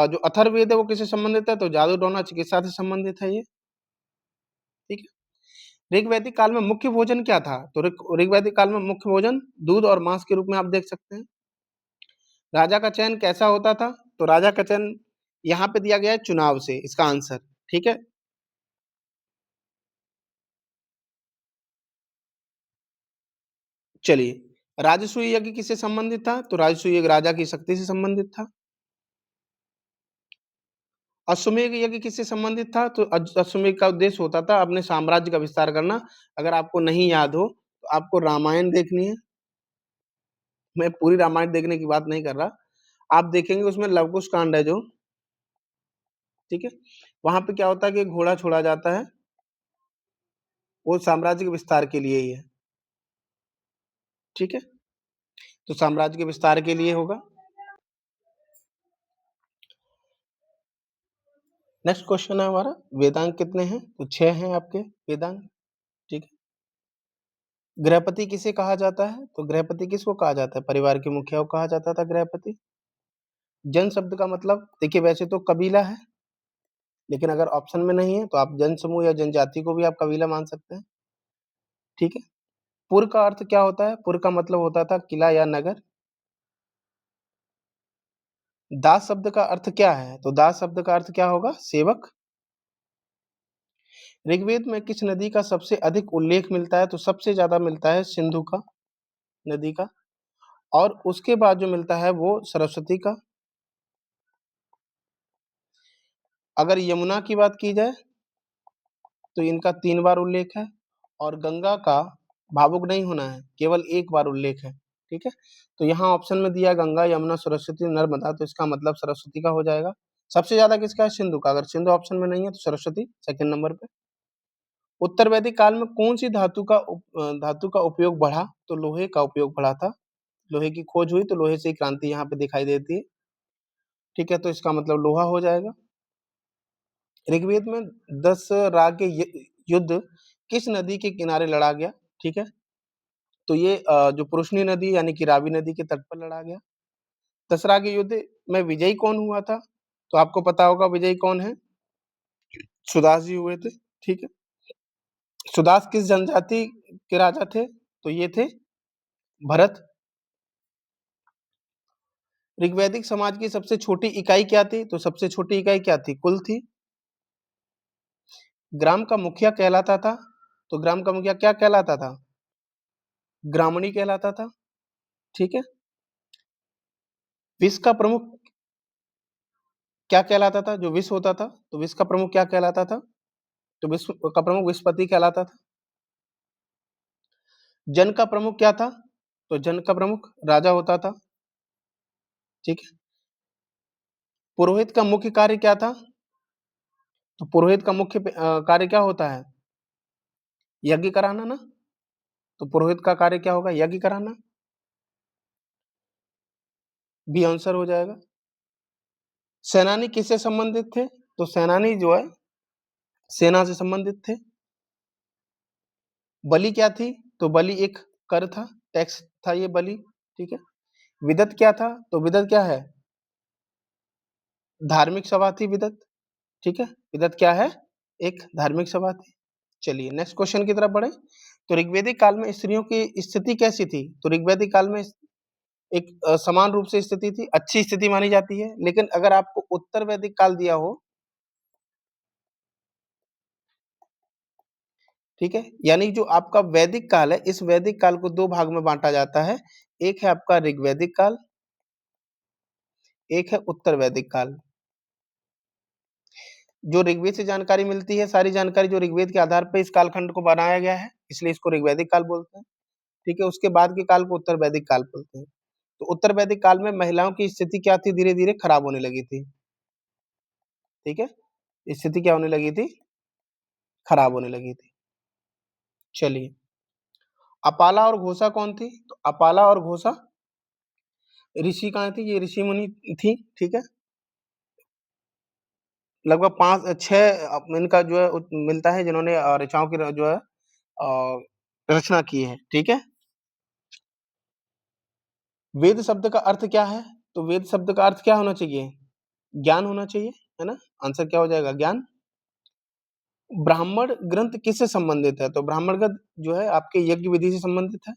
जो अथर्ववेद है वो किससे संबंधित है? तो जादू टोना चिकित्सा से संबंधित है ये। ठीक है, ऋग्वैदिक काल में मुख्य भोजन क्या था? तो ऋग्वैदिक काल में मुख्य भोजन दूध और मांस के रूप में आप देख सकते हैं। राजा का चयन कैसा होता था? तो राजा का चयन यहाँ पे दिया गया है चुनाव से, इसका आंसर। ठीक है, चलिए राजसूय यज्ञ किससे संबंधित था? तो राजसूय यज्ञ राजा की शक्ति से संबंधित था। अश्वमेध यज्ञ किससे संबंधित था? तो अश्वमेध का उद्देश्य होता था अपने साम्राज्य का विस्तार करना। अगर आपको नहीं याद हो तो आपको रामायण देखनी है। मैं पूरी रामायण देखने की बात नहीं कर रहा, आप देखेंगे उसमें लवकुश कांड है जो, ठीक है, वहां पे क्या होता है कि घोड़ा छोड़ा जाता है, वो साम्राज्य के विस्तार के लिए ही है। ठीक है, तो साम्राज्य के विस्तार के लिए होगा। नेक्स्ट क्वेश्चन है हमारा, वेदांग कितने हैं? तो 6 हैं आपके वेदांग। ठीक है, गृहपति किसे कहा जाता है? तो गृहपति किसको कहा जाता है? परिवार के मुखिया को कहा जाता था गृहपति। जन शब्द का मतलब, देखिए वैसे तो कबीला है, लेकिन अगर ऑप्शन में नहीं है तो आप जन समूह या जनजाति को भी आप कबीला मान सकते हैं। ठीक है, पुर का अर्थ क्या होता है? पुर का मतलब होता था किला या नगर। दास शब्द का अर्थ क्या है? तो दास शब्द का अर्थ क्या होगा? सेवक। ऋग्वेद में किस नदी का सबसे अधिक उल्लेख मिलता है? तो सबसे ज्यादा मिलता है सिंधु का, नदी का, और उसके बाद जो मिलता है वो सरस्वती का। अगर यमुना की बात की जाए तो इनका 3 बार उल्लेख है, और गंगा का भावुक नहीं होना है, केवल 1 बार उल्लेख है। ठीक है, तो यहाँ ऑप्शन में दिया गंगा, यमुना, सरस्वती, नर्मदा, तो इसका मतलब सरस्वती का हो जाएगा। सबसे ज्यादा किसका है? सिंधु का। अगर सिंधु ऑप्शन में नहीं है तो सरस्वती सेकंड नंबर पे। उत्तर वैदिक काल में कौन सी धातु का उपयोग बढ़ा? तो लोहे का उपयोग बढ़ा था। लोहे की खोज हुई तो लोहे से ही क्रांति यहाँ पे दिखाई देती है। ठीक है, तो इसका मतलब लोहा हो जाएगा। ऋग्वेद में 10 राग युद्ध किस नदी के किनारे लड़ा गया? ठीक है, तो ये जो पुरुषनी नदी यानी कि रावी नदी के तट पर लड़ा गया। दसरा के युद्ध में विजयी कौन हुआ था? तो आपको पता होगा विजयी कौन है? सुदास जी हुए थे। ठीक है, सुदास किस जनजाति के राजा थे? तो ये थे भरत। ऋग्वैदिक समाज की सबसे छोटी इकाई क्या थी? तो सबसे छोटी इकाई क्या थी? कुल थी। ग्राम का मुखिया कहलाता था, तो ग्राम का मुखिया क्या कहलाता था? ग्रामणी कहलाता था। ठीक है, विश्व का प्रमुख क्या कहलाता था? जो विश्व होता था, तो विश्व का प्रमुख क्या कहलाता था? तो विश्व का प्रमुख विश्वपति कहलाता था। जन का प्रमुख क्या था? तो जन का प्रमुख राजा होता था। ठीक है, पुरोहित का मुख्य कार्य क्या था? तो पुरोहित का मुख्य कार्य क्या होता है? यज्ञ कराना ना। तो पुरोहित का कार्य क्या होगा? यज्ञ कराना। बी आंसर हो जाएगा। सेनानी किससे संबंधित थे? तो सेनानी जो है सेना से संबंधित थे। बलि क्या थी? तो बलि एक कर था, टैक्स था ये बलि। ठीक है, विदत क्या था? तो विदत क्या है? धार्मिक सभा थी विदत। ठीक है, विदत क्या है? एक धार्मिक सभा थी। चलिए नेक्स्ट क्वेश्चन की तरफ बढ़े। तो ऋग्वैदिक काल में स्त्रियों की स्थिति कैसी थी? तो ऋग्वैदिक काल में एक समान रूप से स्थिति थी, अच्छी स्थिति मानी जाती है। लेकिन अगर आपको उत्तर वैदिक काल दिया हो, ठीक है, यानी जो आपका वैदिक काल है, इस वैदिक काल को दो भाग में बांटा जाता है। एक है आपका ऋग्वैदिक काल, एक है उत्तर वैदिक काल। जो ऋग्वेद से जानकारी मिलती है, सारी जानकारी जो ऋग्वेद के आधार पर इस कालखंड को बनाया गया है, इसलिए इसको ऋग्वैदिक काल बोलते हैं। ठीक है, उसके बाद के काल को उत्तर वैदिक काल बोलते हैं। तो उत्तर वैदिक काल में महिलाओं की स्थिति क्या थी? धीरे धीरे खराब होने लगी थी। ठीक है, स्थिति क्या होने लगी थी? खराब होने लगी थी। चलिए, अपाला और घोषा कौन थी? तो अपाला और घोषा ऋषि कहाँ थी? ये ऋषि मुनि थी। ठीक है, लगभग 5-6 इनका जो है मिलता है जिन्होंने ऋचाओं की जो है रचना की है। ठीक है, वेद शब्द का अर्थ क्या है? तो वेद शब्द का अर्थ क्या होना चाहिए? ज्ञान होना चाहिए, है ना। आंसर क्या हो जाएगा? ज्ञान। ब्राह्मण ग्रंथ किससे संबंधित है? तो ब्राह्मण ग्रंथ जो है आपके यज्ञ विधि से संबंधित है।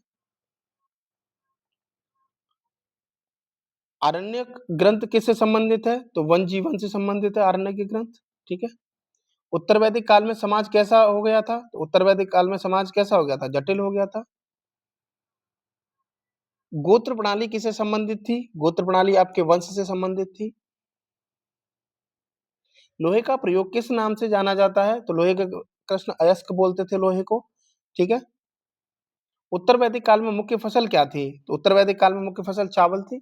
आरण्यक ग्रंथ किससे संबंधित है? तो वन जीवन से संबंधित है आरण्यक ग्रंथ। ठीक है, उत्तर वैदिक काल में समाज कैसा हो गया था? तो उत्तर वैदिक काल में समाज कैसा हो गया था? जटिल हो गया था। गोत्र प्रणाली किससे संबंधित थी? गोत्र प्रणाली आपके वंश से संबंधित थी। लोहे का प्रयोग किस नाम से जाना जाता है? तो लोहे के कृष्ण अयस्क बोलते थे लोहे को। ठीक है, उत्तर वैदिक काल में मुख्य फसल क्या थी? तो उत्तर वैदिक काल में मुख्य फसल चावल थी।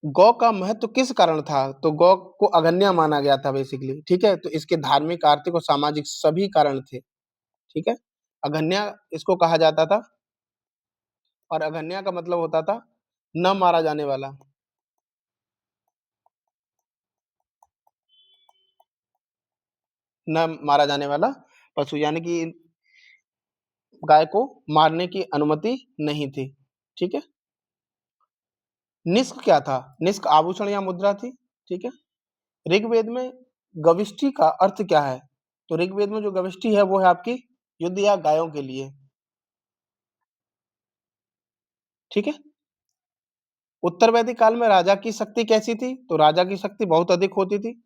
गौ का महत्व किस कारण था? तो गौ को अगन्य माना गया था बेसिकली। ठीक है, तो इसके धार्मिक, आर्थिक और सामाजिक सभी कारण थे। ठीक है, अगन्य इसको कहा जाता था, और अगन्य का मतलब होता था न मारा जाने वाला। न मारा जाने वाला पशु, यानी कि गाय को मारने की अनुमति नहीं थी। ठीक है, निष्क क्या था? निष्क आभूषण या मुद्रा थी। ठीक है, ऋग्वेद में गविष्टि का अर्थ क्या है? तो ऋग्वेद में जो गविष्टि है वो है आपकी युद्ध या गायों के लिए। ठीक है, उत्तर वैदिक काल में राजा की शक्ति कैसी थी? तो राजा की शक्ति बहुत अधिक होती थी।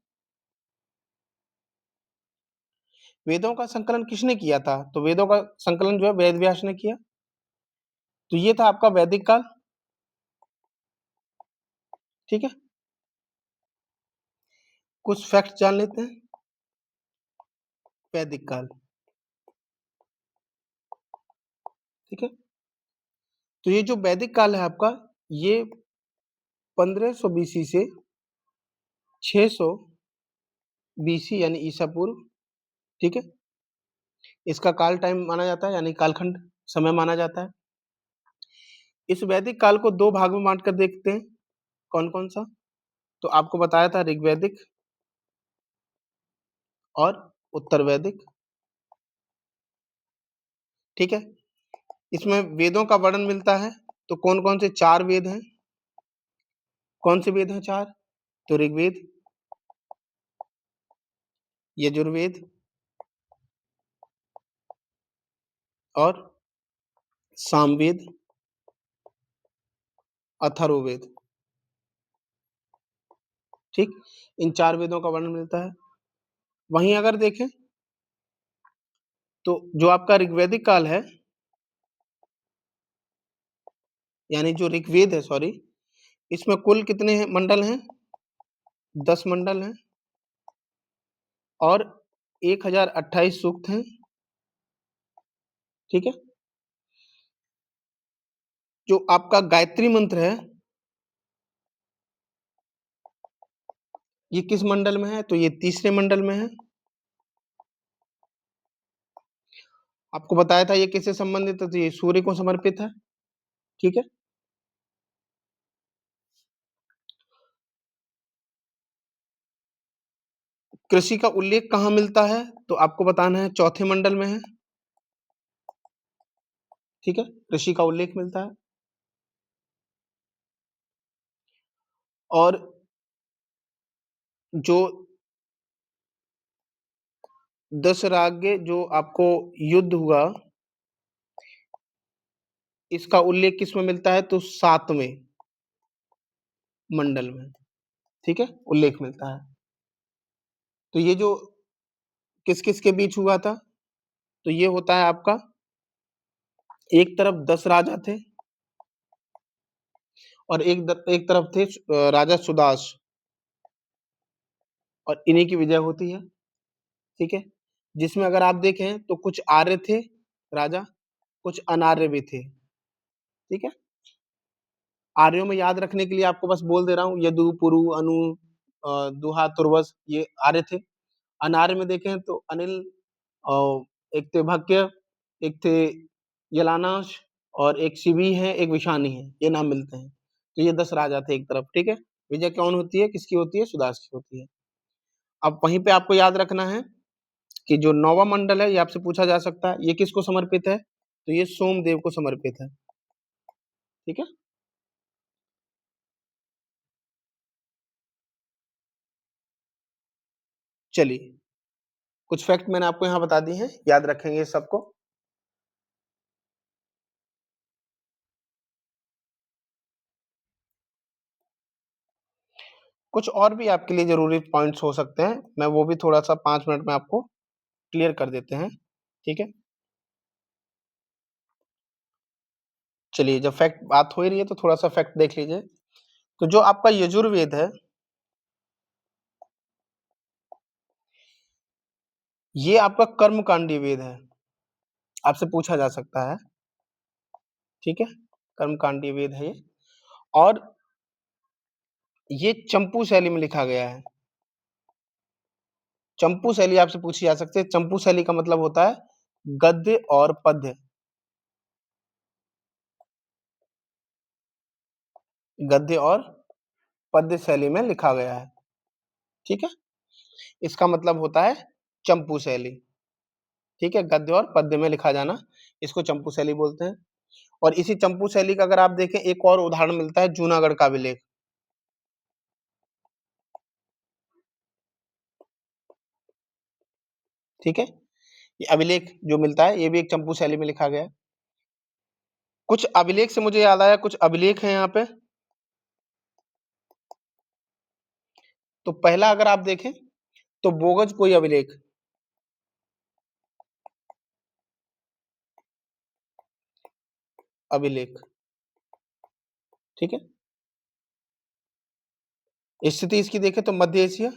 वेदों का संकलन किसने किया था? तो वेदों का संकलन जो है वेद व्यास ने किया। तो ये था आपका वैदिक काल। ठीक है, कुछ फैक्ट जान लेते हैं। वैदिक काल, ठीक है, तो ये जो वैदिक काल है आपका, ये 1500 बीसी से 600 बीसी यानी ईसा पूर्व। ठीक है, इसका काल टाइम माना जाता है, यानी कालखंड समय माना जाता है। इस वैदिक काल को 2 भाग में बाँट कर देखते हैं, कौन-कौन सा? तो आपको बताया था ऋग्वैदिक और उत्तर वैदिक, ठीक है? इसमें वेदों का वर्णन मिलता है, तो कौन-कौन से 4 वेद हैं? कौन से वेद हैं 4? तो ऋग्वेद, यजुर्वेद और सामवेद, अथर्ववेद, ठीक? इन 4 वेदों का वर्णन मिलता है। वहीं अगर देखें, तो जो आपका ऋग्वैदिक काल है, यानी जो ऋग्वेद है सॉरी, इसमें कुल कितने हैं मंडल हैं? 10 मंडल हैं और 1028 सूक्त हैं, ठीक है? जो आपका गायत्री मंत्र है, ये किस मंडल में है? तो ये तीसरे मंडल में है। आपको बताया था ये किससे संबंधित है, तो ये सूर्य को समर्पित है, ठीक है? कृषि का उल्लेख कहाँ मिलता है? तो आपको बताना है चौथे मंडल में है, ठीक है? कृषि का उल्लेख मिलता है। और जो 10 राज्य जो आपको युद्ध हुआ, इसका उल्लेख किसमें मिलता है? तो 7वें मंडल में, ठीक है? उल्लेख मिलता है। तो ये जो किस-किस के बीच हुआ था? तो ये होता है आपका, एक तरफ 10 राजा थे और एक तरफ थे राजा सुदास, और इन्हीं की विजय होती है, ठीक है? जिसमें अगर आप देखें तो कुछ आर्य थे राजा, कुछ अनार्य भी थे, ठीक है? आर्यों में याद रखने के लिए आपको बस बोल दे रहा हूँ, यदु, पुरु, अनु, दुहा, तुर्वस, ये आर्य थे। अनार्य में देखें तो अनिल, एक थे भक्य, एक थे यलानाश और एक शिवी है, एक विशानी है, ये नाम मिलते हैं। तो ये 10 राजा थे एक तरफ, ठीक है? विजय कौन होती है? किसकी होती है? सुदास की होती है। अब वहीं पे आपको याद रखना है कि जो 9वां मंडल है, ये आपसे पूछा जा सकता है, ये किसको समर्पित है? तो ये सोमदेव को समर्पित है, ठीक है? चलिए, कुछ फैक्ट मैंने आपको यहाँ बता दिए हैं, याद रखेंगे इस सबको। कुछ और भी आपके लिए ज़रूरी पॉइंट्स हो सकते हैं, मैं वो भी थोड़ा-सा 5 मिनट में आपको क्लियर कर देते हैं, ठीक है? चलिए, जब फैक्ट बात हो ही रही है तो थोड़ा-सा फैक्ट देख लीजिए। तो जो आपका यजुर्वेद है, ये आपका कर्मकांडी वेद है, आपसे पूछा जा सकता है, ठीक है? कर्मकांडी वेद है ये, और ये चंपू शैली में लिखा गया है। चंपू शैली आपसे पूछी जा सकती है, चंपू शैली का मतलब होता है गद्य और पद्य, गद्य और पद्य शैली में लिखा गया है, ठीक है? इसका मतलब होता है चंपू शैली, ठीक है? गद्य और पद्य में लिखा जाना, इसको चंपू शैली बोलते हैं। और इसी चंपू शैली का अगर आप देखें, एक और उदाहरण मिलता है जूनागढ़ का अभिलेख, ठीक है? ये अभिलेख जो मिलता है, ये भी एक चंपू शैली में लिखा गया है। कुछ अभिलेख से मुझे याद आया, कुछ अभिलेख हैं यहाँ पे। तो पहला अगर आप देखें, तो बोगज कोई अभिलेख, अभिलेख, ठीक है? स्थिति इसकी देखें तो मध्य एशिया,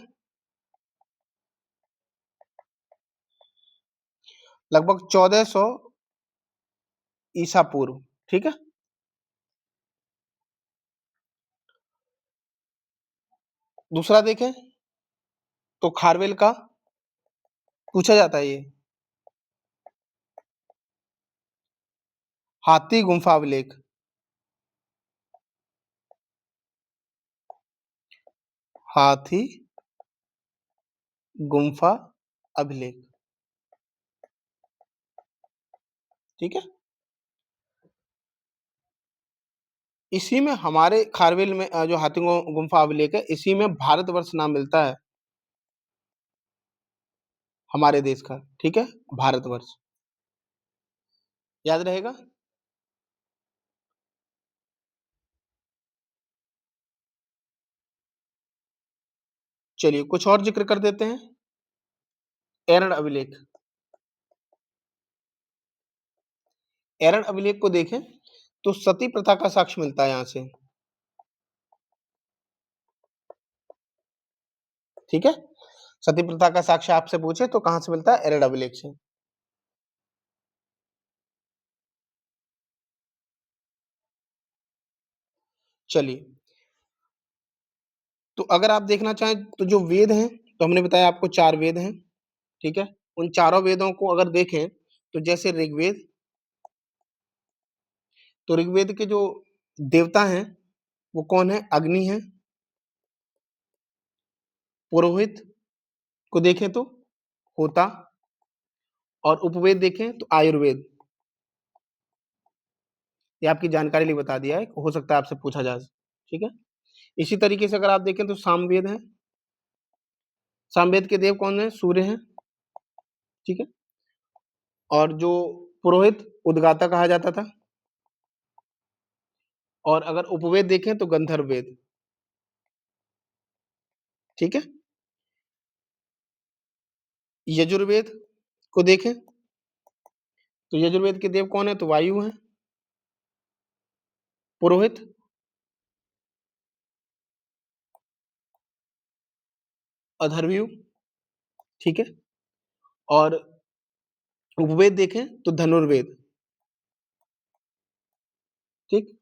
लगभग 1400 ईसा पूर्व, ठीक है? दूसरा देखें तो खारवेल का पूछा जाता है ये, हाथी गुम्फा अभिलेख, हाथी गुम्फा अभिलेख। ठीक है? इसी में हमारे खारवेल में जो हाथी गुम्फा अभिलेख है, इसी में भारतवर्ष नाम मिलता है हमारे देश का। ठीक है? भारतवर्ष। याद रहेगा? चलिए कुछ और जिक्र कर देते हैं। एरण अभिलेख। एरण अभिलेख को देखें तो सती प्रथा का साक्ष्य मिलता है यहां से। ठीक है? सती प्रथा का साक्ष्य आपसे पूछे तो कहां से मिलता है? एरण अभिलेख से। चलिए, तो अगर आप देखना चाहें तो जो वेद हैं, तो हमने बताया आपको 4 वेद हैं। ठीक है? उन चारों वेदों को अगर देखें तो जैसे ऋग्वेद, तो ऋग्वेद के जो देवता हैं वो कौन है? अग्नि है। पुरोहित को देखें तो होता, और उपवेद देखें तो आयुर्वेद। ये आपकी जानकारी लिए बता दिया है, हो सकता है आपसे पूछा जा। ठीक है? इसी तरीके से अगर आप देखें तो सामवेद है। सामवेद के देव कौन है? सूर्य हैं। ठीक है? और जो पुरोहित उद्गाता कहा जाता था। और अगर उपवेद देखें तो गंधर्व वेद। ठीक है? यजुर्वेद को देखें तो यजुर्वेद के देव कौन है? तो वायु है। पुरोहित अधर्वयु। ठीक है? और उपवेद देखें तो धनुर्वेद। ठीक?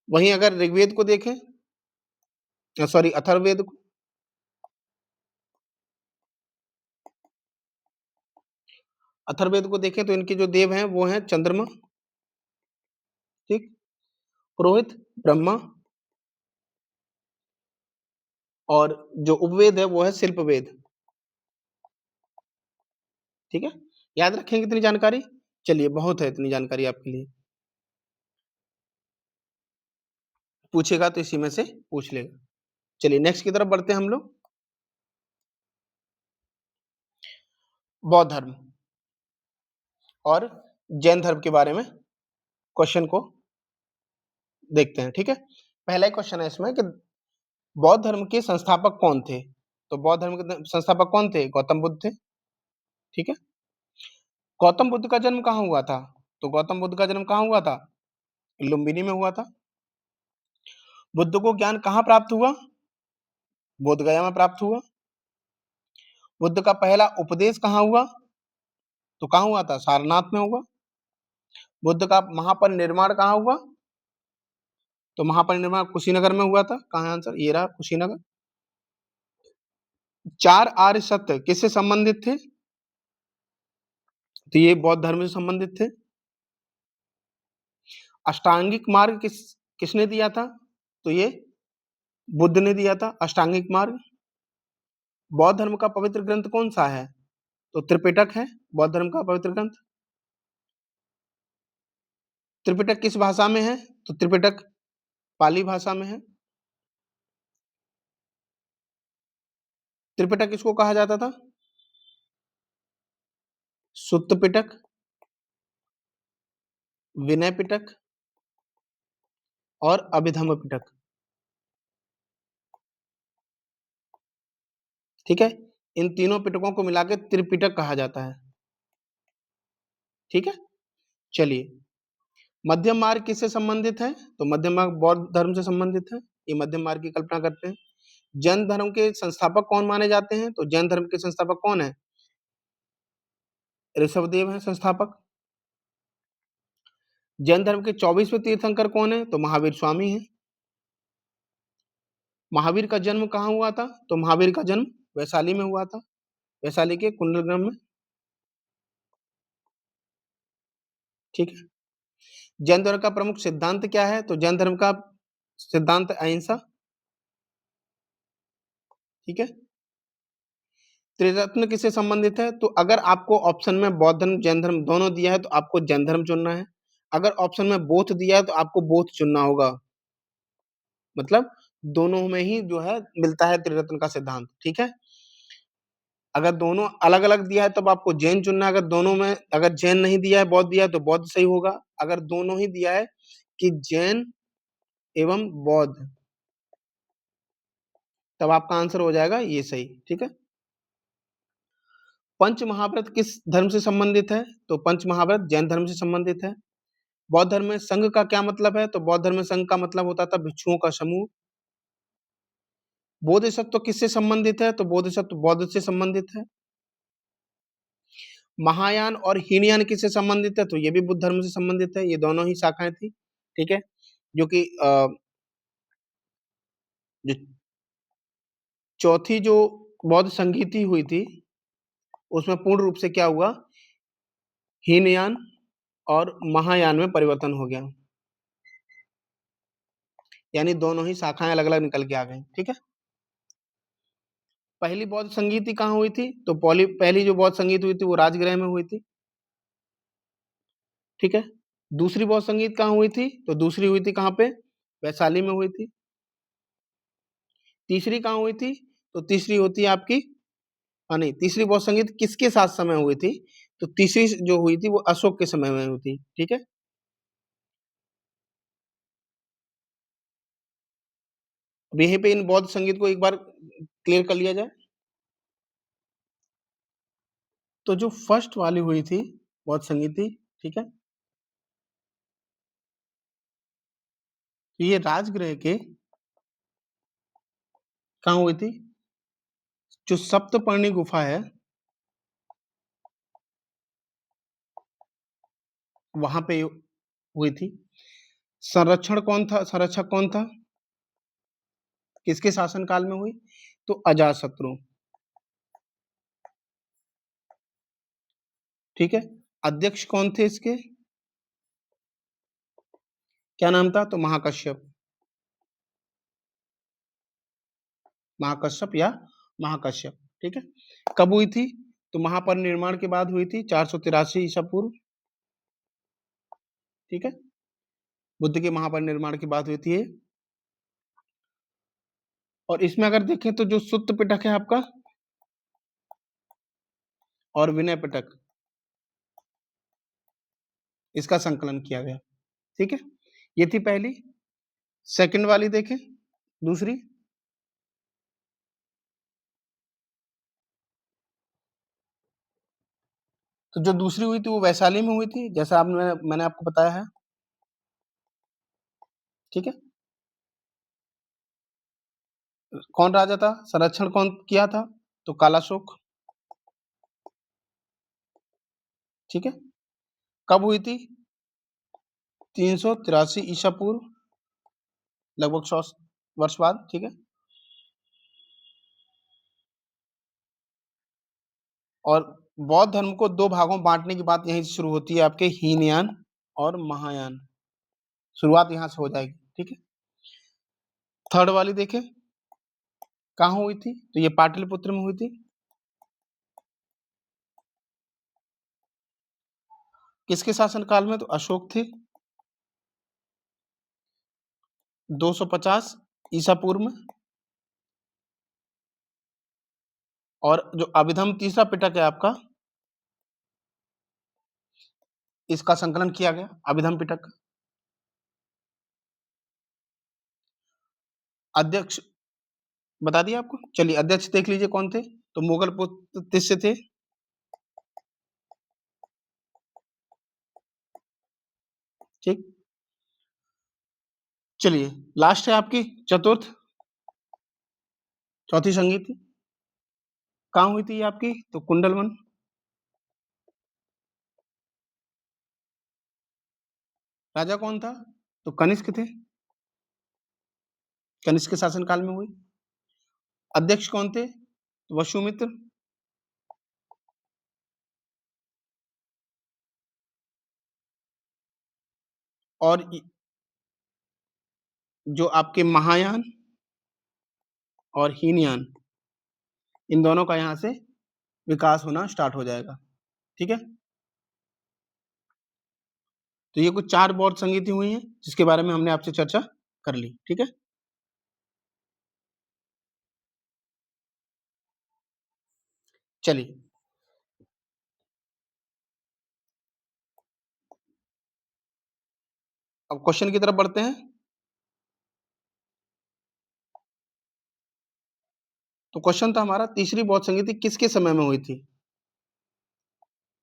वहीं अगर ऋग्वेद को देखें, सॉरी अथर्ववेद को, अथर्ववेद को देखें तो इनके जो देव हैं वो हैं चंद्रमा। ठीक? पुरोहित ब्रह्मा। और जो उपवेद है वो है शिल्पवेद। ठीक है? याद रखेंगे इतनी जानकारी? चलिए, बहुत है इतनी जानकारी आपके लिए। पूछेगा तो इसी में से पूछ लेगा। चलिए नेक्स्ट की तरफ बढ़ते हैं हम लोग। बौद्ध धर्म और जैन धर्म के बारे में क्वेश्चन को देखते हैं। ठीक है? पहला ही क्वेश्चन है इसमें कि बौद्ध धर्म के संस्थापक कौन थे? तो बौद्ध धर्म के संस्थापक कौन थे? गौतम बुद्ध थे। ठीक है? गौतम बुद्ध का जन्म कहाँ हुआ था? तो गौतम बुद्ध का जन्म कहाँ हुआ था? लुम्बिनी में हुआ था। बुद्ध को ज्ञान कहाँ प्राप्त हुआ? बोध गया में प्राप्त हुआ। बुद्ध का पहला उपदेश कहाँ हुआ? तो कहाँ हुआ था? सारनाथ में हुआ। बुद्ध का महापरिनिर्वाण कहाँ हुआ? तो महापरिनिर्वाण कुशीनगर में हुआ था। कहाँ है आंसर? ये रहा कुशीनगर। 4 आर्य सत्य किससे संबंधित थे? तो ये बौद्ध धर्म से संबंधित थे। अष्टांगिक मार्ग किसने दिया था? तो ये बुद्ध ने दिया था अष्टांगिक मार्ग। बौद्ध धर्म का पवित्र ग्रंथ कौन सा है? तो त्रिपिटक है बौद्ध धर्म का पवित्र ग्रंथ। त्रिपिटक किस भाषा में है? तो त्रिपिटक पाली भाषा में है। त्रिपिटक किसको कहा जाता था? सुत्त पिटक, विनय पिटक और अभिधम्म पिटक। ठीक है? इन तीनों पिटकों को मिला के त्रिपिटक कहा जाता है। ठीक है? चलिए, मध्यम मार्ग किससे संबंधित है? तो मध्यम मार्ग बौद्ध धर्म से संबंधित है। ये मध्यम मार्ग की कल्पना करते हैं। जैन धर्म के संस्थापक कौन माने जाते हैं? तो जैन धर्म के संस्थापक कौन है? ऋषभदेव है संस्थापक। जैन धर्म के 24वें तीर्थंकर कौन है? तो महावीर स्वामी है। महावीर का जन्म कहाँ हुआ था? तो महावीर का जन्म वैशाली में हुआ था, वैशाली के कुंडलग्राम में। ठीक है? जैन धर्म का प्रमुख सिद्धांत क्या है? तो जैन धर्म का सिद्धांत अहिंसा। ठीक है? त्रिरत्न किससे संबंधित है? तो अगर आपको ऑप्शन में बौद्ध धर्म, जैन धर्म दोनों दिया है तो आपको जैन धर्म चुनना है। अगर ऑप्शन में बोथ दिया है तो आपको बोथ चुनना होगा। मतलब दोनों में ही जो है मिलता है त्रिरत्न का सिद्धांत, ठीक है? अगर दोनों अलग-अलग दिया है तब आपको जैन चुनना है, अगर जैन नहीं दिया है, बौद्ध दिया है तो बौद्ध सही होगा। अगर दोनों ही दिया है कि जैन एवं बौद्ध, तब आपका आंसर हो जाएगा ये सही, ठीक है? पंच महाव्रत किस धर्म से संबंधित है? तो पंच महाव्रत जैन धर्म से संबंधित है। बौद्ध धर्म में संघ का क्या मतलब है? तो बौद्ध धर्म में संघ का मतलब होता था भिक्षुओं का समूह। बोधिसत्व किससे संबंधित है? तो बोधिसत्व बौद्ध से संबंधित है। महायान और हीनयान किससे संबंधित है? तो ये भी बुद्ध धर्म से संबंधित है। ये दोनों ही शाखाएं थी, ठीक है? जो कि जो चौथी जो बौद्ध संगीति हुई थी, उसमें पूर्ण रूप से क्या हुआ? हीनयान और महायान में परिवर्तन हो गया। यानी दोनों ही शाखाएं अलग-अलग निकल के आ गई, ठीक है? पहली बौद्ध संगीति कहाँ हुई थी? तो पहली जो बौद्ध संगीत हुई थी वो राजगृह में हुई थी, ठीक है? दूसरी बौद्ध संगीत कहाँ हुई थी? तो दूसरी हुई थी कहाँ पे? वैशाली में हुई थी। तीसरी कहाँ हुई थी? तो तीसरी होती है आपकी नहीं, तीसरी बौद्ध संगीत किसके साथ समय हुई थी? तो तीसरी जो हुई थी वो अशोक के समय में हुई थी, ठीक है? अब यहीं पे इन बौद्ध संगीत को एक बार क्लियर कर लिया जाए। तो जो फर्स्ट वाली हुई थी बौद्ध संगीति, ठीक है? तो ये राजगृह के कहाँ हुई थी? जो सप्तपर्णी गुफा है, वहां पे हुई थी। संरक्षक कौन था? किसके शासनकाल में हुई? तो अजातशत्रु, ठीक है? अध्यक्ष कौन थे इसके? क्या नाम था? तो महाकश्यप, महाकश्यप या महाकश्यप, ठीक है? कब हुई थी? तो महापरिनिर्वाण के बाद हुई थी, 483 ईसा पूर्व, ठीक है? बुद्ध के महापरिनिर्वाण की बात हुई थी ये। और इसमें अगर देखें तो जो सुत्त पिटक है आपका और विनय पिटक, इसका संकलन किया गया, ठीक है? ये थी पहली। सेकंड वाली देखें, दूसरी, तो जो दूसरी हुई थी वो वैशाली में हुई थी, जैसा मैंने आपको बताया है, ठीक है? कौन राजा था? संरक्षण कौन किया था? तो कालाशोक, ठीक है? कब हुई थी? 383 ईसा पूर्व, लगभग 100 वर्ष बाद, ठीक है? और बौद्ध धर्म को दो भागों में बांटने की बात यहीं से शुरू होती है, आपके हीनयान और महायान। शुरुआत यहां से हो जाएगी, ठीक है? थर्ड वाली देखें, कहाँ हुई थी? तो ये पाटलिपुत्र में हुई थी। किसके शासनकाल में? तो अशोक थे। 250 ईसा पूर्व में। और जो अभिधम तीसरा पिटक है आपका, इसका संकलन किया गया, अभिधम पिटक। अध्यक्ष बता दिया आपको। चलिए अध्यक्ष देख लीजिए कौन थे? तो मुगल पुत्र तिस्य थे, ठीक? चलिए लास्ट है आपकी चतुर्थ, चौथी संगीति। कहाँ हुई थी ये आपकी? तो कुंडलवन। राजा कौन था? तो कनिष्क थे, कनिष्क के शासनकाल में हुई। अध्यक्ष कौन थे? तो वसुमित्र। और जो आपके महायान और हीनयान, इन दोनों का यहाँ से विकास होना स्टार्ट हो जाएगा। ठीक है, तो ये कुछ 4 बौद्ध संगीति हुई हैं जिसके बारे में हमने आपसे चर्चा कर ली। ठीक है, चलिए अब क्वेश्चन की तरफ बढ़ते हैं। तो क्वेश्चन था हमारा, तीसरी बौद्ध संगीति किसके समय में हुई थी?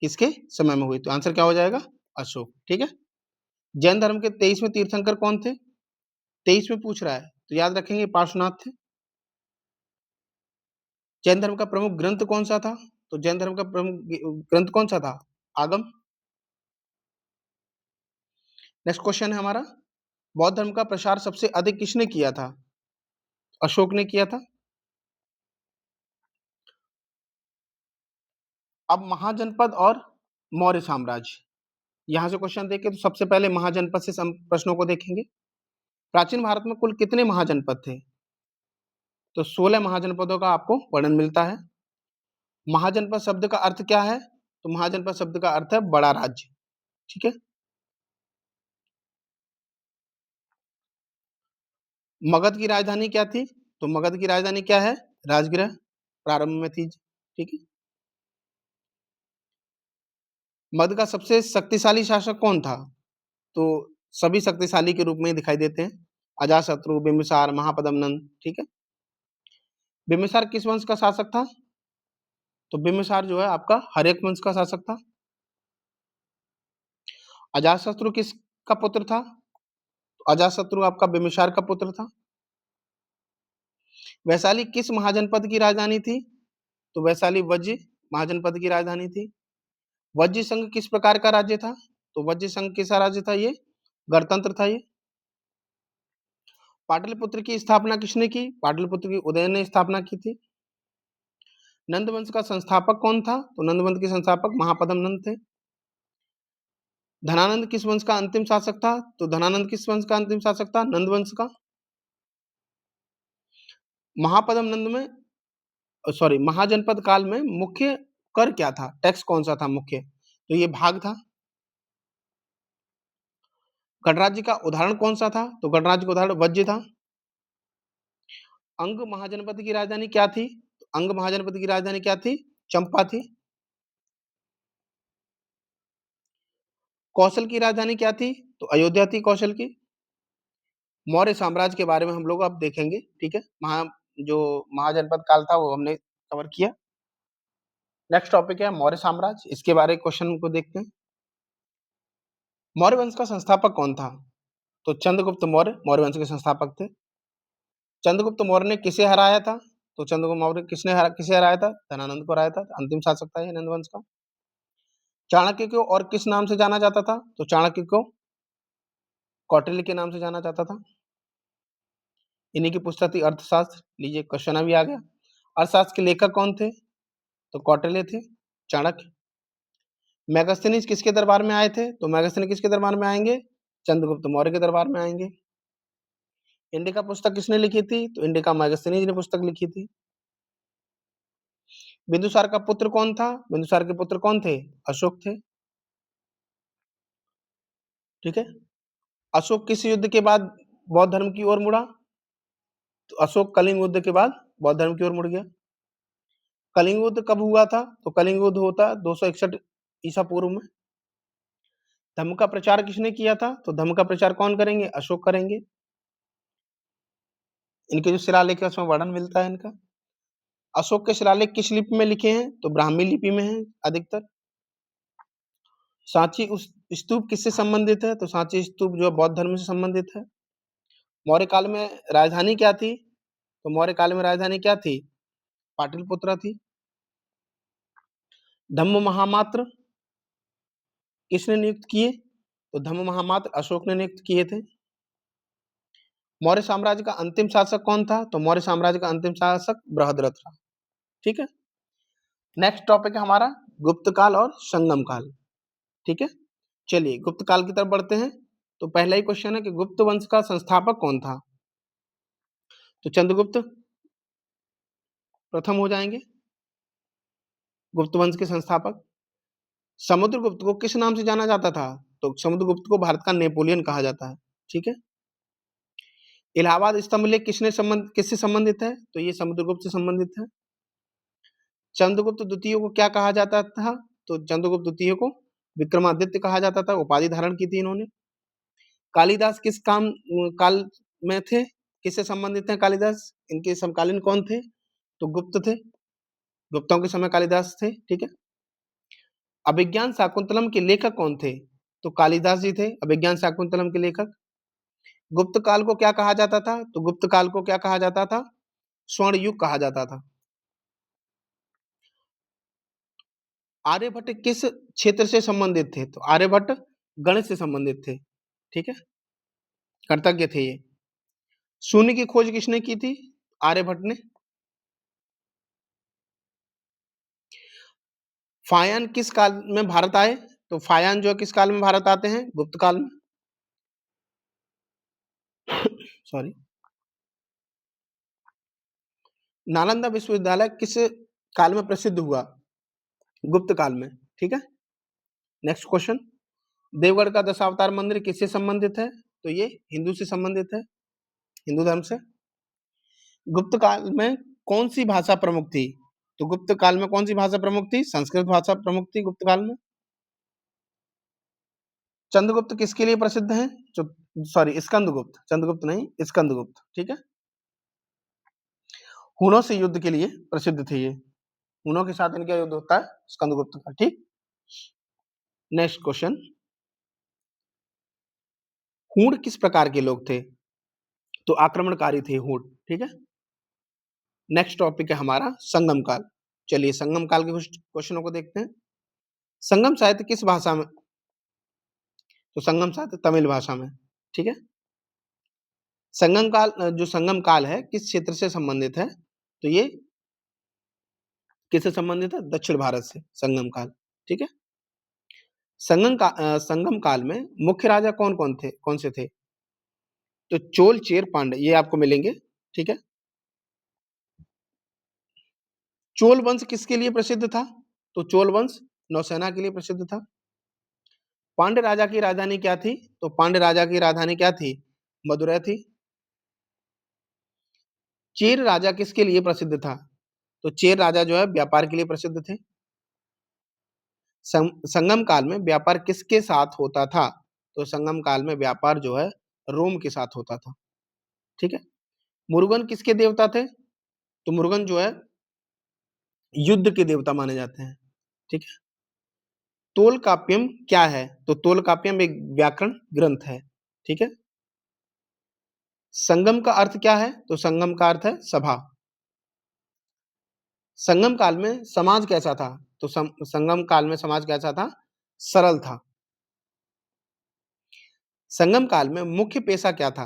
किसके समय में हुई? तो आंसर क्या हो जाएगा? अशोक। ठीक है, जैन धर्म के 23वें तीर्थंकर कौन थे? 23वें पूछ रहा है, तो याद रखेंगे पार्श्वनाथ थे। जैन धर्म का प्रमुख ग्रंथ कौन सा था? तो जैन धर्म का प्रमुख ग्रंथ कौन सा था? आगम। नेक्स्ट क्वेश्चन है हमारा, बौद्ध धर्म का प्रसार सबसे अधिक किसने किया था? अशोक ने किया था। अब महाजनपद और मौर्य साम्राज्य, यहां से क्वेश्चन देखें तो सबसे पहले महाजनपद से प्रश्नों को देखेंगे। प्राचीन भारत में कुल कितने महाजनपद थे? तो 16 महाजनपदों का आपको वर्णन मिलता है। महाजनपद शब्द का अर्थ क्या है? तो महाजनपद शब्द का अर्थ है बड़ा राज्य। ठीक है, मगध की राजधानी क्या थी? तो मगध की राजधानी क्या है? राजगृह, प्रारंभ में थी। ठीक है, मगध का सबसे शक्तिशाली शासक कौन था? तो सभी शक्तिशाली के रूप में दिखाई देते हैं, अजातशत्रु, बिंबिसार, महापद्म नंद। ठीक है, बिंबिसार किस वंश का शासक था? तो बिंबिसार जो है आपका हर्यक वंश का शासक था। अजातशत्रु किसका पुत्र था? तो अजातशत्रु आपका बिंबिसार का पुत्र था। वैशाली किस महाजनपद की राजधानी थी? तो वैशाली वज्र महाजनपद की राजधानी थी। वज्र संघ किस प्रकार का राज्य था? तो वज्र संघ कैसा राज्य था? ये गणतंत्र था। ये पाटलिपुत्र की स्थापना किसने की? पाटलिपुत्र की उदयन ने स्थापना की थी। नंद वंश का संस्थापक कौन था? तो नंद वंश के संस्थापक महापद्म नंद थे। धनानंद किस वंश का अंतिम शासक था? तो धनानंद किस वंश का अंतिम शासक था? नंद वंश का। महापद्म नंद में सॉरी महाजनपद काल में मुख्य कर क्या था? टैक्स कौन सा था मुख्य? तो ये भाग था। गणराज्य का उदाहरण कौन सा था? तो गणराज्य का उदाहरण वज्र था। अंग महाजनपद की राजधानी क्या थी? तो अंग महाजनपद की राजधानी क्या थी? चंपा थी। कौशल की राजधानी क्या थी? तो अयोध्या थी कौशल की। मौर्य साम्राज्य के बारे में हम लोग अब देखेंगे। ठीक है, जो महाजनपद काल था वो हमने कवर किया। नेक्स्ट टॉपिक है मौर्य साम्राज्य, इसके बारे में क्वेश्चन को देखते हैं। मौर्य वंश का संस्थापक कौन था? तो चंद्रगुप्त मौर्य मौर्य वंश के संस्थापक थे। चंद्रगुप्त मौर्य ने किसे हराया था? तो चंद्रगुप्त मौर्य किसे हराया था? धनानंद को हराया था। अंतिम शासक था ये नंद वंश का। चाणक्य को और किस नाम से जाना जाता था? तो चाणक्य को कौटिल्य के नाम से जाना जाता था। इन्हीं की पुस्तक थी अर्थशास्त्र। लीजिए क्वेश्चन अभी आ गया। अर्थशास्त्र के लेखक कौन थे? तो कौटिल्य थे। चाणक्य। मैगस्थनीज किसके दरबार में आए थे? तो मैगस्थनी किसके दरबार में आएंगे? चंद्रगुप्त मौर्य के दरबार में आएंगे। इंडिका पुस्तक किसने लिखी थी? तो इंडिका मैगस्थनीज ने पुस्तक लिखी थी। बिंदुसार का पुत्र कौन था? बिंदुसार के पुत्र कौन थे? अशोक थे। ठीक है, अशोक किस युद्ध के बाद बौद्ध धर्म की ओर मुड़ा? तो अशोक कलिंग युद्ध के बाद बौद्ध धर्म की ओर मुड़ गया। कलिंग युद्ध कब हुआ था? तो कलिंग युद्ध होता 261 ईसा पूर्व में। धम्म का प्रचार किसने किया था? तो धम्म का प्रचार कौन करेंगे? अशोक करेंगे। इनके जो शिलालेख है उसमें वर्णन मिलता है इनका। अशोक के शिलालेख किस लिपि में लिखे हैं? तो ब्राह्मी लिपि में है अधिकतर। सांची उस स्तूप किससे संबंधित है? तो सांची स्तूप जो बौद्ध धर्म से संबंधित है। मौर्य काल में राजधानी क्या थी? तो मौर्य काल में राजधानी क्या थी? पाटलिपुत्र थी। धम्म महामात्र किसने नियुक्त किए? तो धम्म महामात्र अशोक ने नियुक्त किए थे। मौर्य साम्राज्य का अंतिम शासक कौन था? तो मौर्य साम्राज्य का अंतिम शासक बृहद्रथ था। ठीक है, नेक्स्ट टॉपिक है हमारा गुप्त काल और संगम काल। ठीक है, चलिए गुप्त काल की तरफ बढ़ते हैं। तो पहला ही क्वेश्चन है कि गुप्त वंश का संस्थापक कौन था? तो चंद्रगुप्त प्रथम हो जाएंगे। गुप्त वंश के संस्थापक। समुद्रगुप्त को किस नाम से जाना जाता था? तो समुद्रगुप्त को भारत का नेपोलियन कहा जाता है। ठीक है। इलाहाबाद स्तंभ लेख किससे संबंधित है? तो ये समुद्रगुप्त से संबंधित है। चंद्रगुप्त द्वितीय को क्या कहा जाता था? तो चंद्रगुप्त द्वितीय को विक्रमादित्य कहा जाता था, उपाधि धारण की थी इन्होंने। कालिदास किस काल में थे? किससे संबंधित हैं कालिदास? इनके समकालीन कौन थे? तो गुप्त थे, गुप्तों के समय कालिदास थे। ठीक है। अभिज्ञान शाकुंतलम के लेखक कौन थे? तो कालिदास जी थे अभिज्ञान शाकुंतलम के लेखक। गुप्त काल को क्या कहा जाता था? तो गुप्त काल को क्या कहा जाता था? स्वर्ण युग कहा जाता था। आर्यभट्ट किस क्षेत्र से संबंधित थे? तो आर्यभट्ट गणित से संबंधित थे। ठीक है, कृतज्ञ थे ये। शून्य की खोज किसने की थी? आर्यभट्ट ने। फायान किस काल में भारत आए? तो फायान जो है किस काल में भारत आते हैं? गुप्त काल में। सॉरी। नालंदा विश्वविद्यालय किस काल में प्रसिद्ध हुआ? गुप्त काल में। ठीक है। Next question. देवगढ़ का दशावतार मंदिर किससे संबंधित है? तो ये हिंदू से संबंधित है, हिंदू धर्म से। गुप्त काल में कौन सी भाषा प्रमुख थी? तो गुप्त काल में कौन सी भाषा प्रमुख थी? संस्कृत भाषा प्रमुख थी गुप्त काल में। चंद्रगुप्त किसके लिए प्रसिद्ध हैं? सॉरी, स्कंदगुप्त, चंद्रगुप्त नहीं, स्कंदगुप्त। ठीक है। हुनों से युद्ध के लिए प्रसिद्ध थे ये। हुनों के साथ इनका युद्ध होता है स्कंदगुप्त का। ठीक। Next question. हूण किस प्रकार के लोग थे? तो आक्रमणकारी थे हूण। ठीक है। नेक्स्ट टॉपिक है हमारा संगम काल। चलिए संगम काल के कुछ क्वेश्चनों को देखते हैं। संगम साहित्य किस भाषा में? तो संगम साहित्य तमिल भाषा में। ठीक है। संगम काल जो संगम काल है किस क्षेत्र से संबंधित है? तो ये किससे संबंधित है? दक्षिण भारत से संगम काल। ठीक है। संगम काल में मुख्य राजा कौन कौन थे, कौन से थे? तो चोल, चेर, पांड्य ये आपको मिलेंगे। ठीक है। चोल वंश किसके लिए प्रसिद्ध था? तो चोल वंश नौसेना के लिए प्रसिद्ध था। पांड्य राजा की राजधानी क्या थी? तो पांड्य राजा की राजधानी क्या थी? मदुरै थी। चेर राजा किसके लिए प्रसिद्ध था? तो चेर राजा जो है व्यापार के लिए प्रसिद्ध थे। संगम काल में व्यापार किसके साथ होता था? तो संगम काल में व्यापार जो है रोम के साथ होता था। ठीक है। मुरुगन किसके देवता थे? तो मुरुगन जो है युद्ध के देवता माने जाते हैं। ठीक है। तोलकाप्यम क्या है? तो तोलकाप्यम एक व्याकरण ग्रंथ है। ठीक है। संगम का अर्थ क्या है? तो संगम का अर्थ है सभा। संगम काल में समाज कैसा था? तो संगम काल में समाज कैसा था? सरल था। संगम काल में मुख्य पेशा क्या था?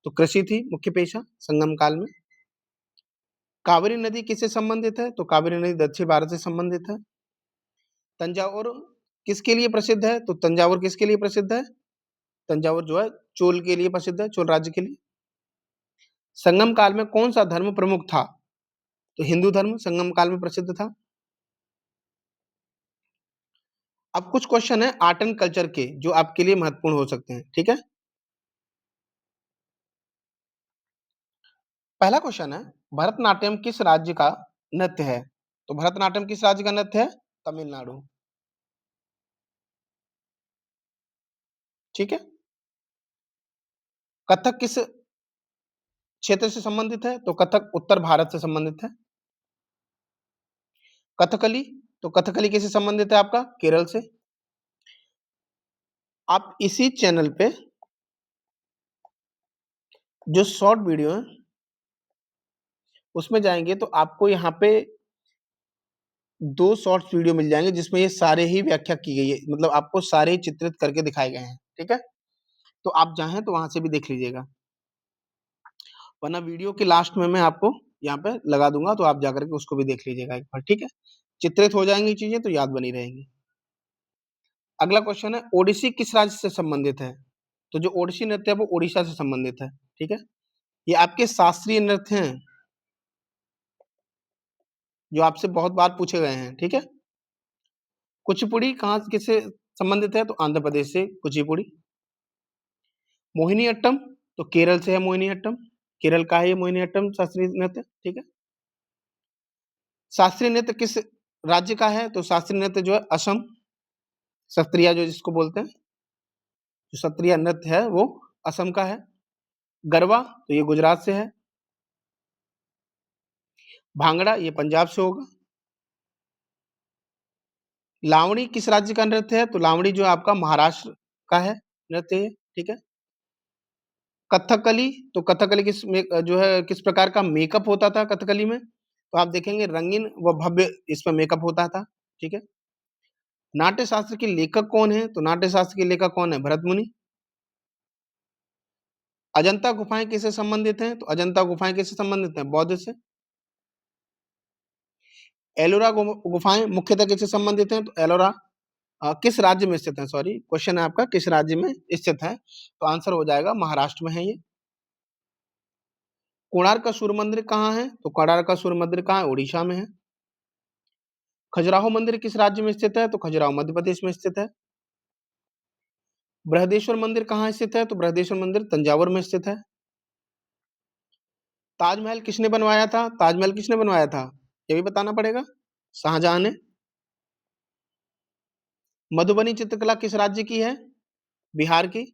तो कृषि थी मुख्य पेशा संगम काल में। कावेरी नदी किससे संबंधित है? तो कावेरी नदी दक्षिण भारत से संबंधित है। तंजावुर किसके लिए प्रसिद्ध है? तो तंजावुर किसके लिए प्रसिद्ध है? तंजावुर जो है चोल के लिए प्रसिद्ध है, चोल राज्य के लिए। संगम काल में कौन सा धर्म प्रमुख था? तो हिंदू धर्म संगम काल में प्रसिद्ध था। अब कुछ क्वेश्चन है आर्ट एंड कल्चर के जो आपके लिए महत्वपूर्ण हो सकते हैं। ठीक है। पहला क्वेश्चन है भरतनाट्यम किस राज्य का नृत्य है? तो भरतनाट्यम किस राज्य का नृत्य है? तमिलनाडु। ठीक है। कथक किस क्षेत्र से संबंधित है? तो कथक उत्तर भारत से संबंधित है। कथकली, तो कथकली किससे संबंधित है आपका? केरल से। आप इसी चैनल पे जो शॉर्ट वीडियो है उसमें जाएंगे तो आपको यहाँ पे 2 शॉर्ट्स वीडियो मिल जाएंगे जिसमें ये सारे ही व्याख्या की गई है, मतलब आपको सारे ही चित्रित करके दिखाए गए हैं। ठीक है। तो आप चाहें तो वहां से भी देख लीजिएगा, वरना वीडियो के लास्ट में मैं आपको यहाँ पे लगा दूंगा तो आप जाकर के उसको भी देख लीजिएगा एक बार। ठीक है। चित्रित हो जाएंगी चीजें तो याद बनी रहेंगी। अगला क्वेश्चन है ओडिसी किस राज्य से संबंधित है? तो जो ओडिसी नृत्य है वो ओडिशा से संबंधित है। ठीक है। ये आपके शास्त्रीय नृत्य हैं। जो आपसे बहुत बार पूछे गए हैं, ठीक है? कुचिपुड़ी कहाँ किससे संबंधित है? तो आंध्र प्रदेश से कुचिपुड़ी। मोहिनीअट्टम तो केरल से है मोहिनीअट्टम, केरल का है ये मोहिनीअट्टम शास्त्रीय नृत्य, ठीक है? शास्त्रीय नृत्य किस राज्य का है? तो शास्त्रीय नृत्य जो है असम, सत्रिया जो जिसको बोलते हैं, जो सत्रिया नृत्य है वो असम का है। गरबा तो ये गुजरात से है। भांगड़ा ये पंजाब से होगा। लावणी किस राज्य का नृत्य है? तो लावणी जो है आपका महाराष्ट्र का है नृत्य ये, ठीक है? कथकली तो कथकली जो है किस प्रकार का मेकअप होता था कथकली में? तो आप देखेंगे रंगीन व भव्य इसमें मेकअप होता था, ठीक है? नाट्य शास्त्र के लेखक कौन है? तो नाट्य शास्त्र के लेखक कौन है? भरत मुनि। अजंता गुफाएं किससे संबंधित हैं? तो अजंता गुफाएं किससे संबंधित हैं? बौद्ध से। एलोरा गुफाएं मुख्यतः किससे संबंधित हैं? तो एलोरा किस राज्य में स्थित है? सॉरी, क्वेश्चन है आपका किस राज्य में स्थित है? तो आंसर हो जाएगा महाराष्ट्र में है ये। कोणार्क का सूर्य मंदिर कहाँ है? तो कोणार्क का सूर्य मंदिर कहाँ है? उड़ीसा में है। खजुराहो मंदिर किस राज्य में स्थित है? तो खजुराहो मध्य प्रदेश में स्थित है। बृहदेश्वर मंदिर कहाँ स्थित है? तो बृहदेश्वर मंदिर तंजावुर में स्थित है। ताजमहल किसने बनवाया था? ताजमहल किसने बनवाया था? ये भी बताना पड़ेगा। शाहजहां ने। मधुबनी चित्रकला किस राज्य की है? बिहार की।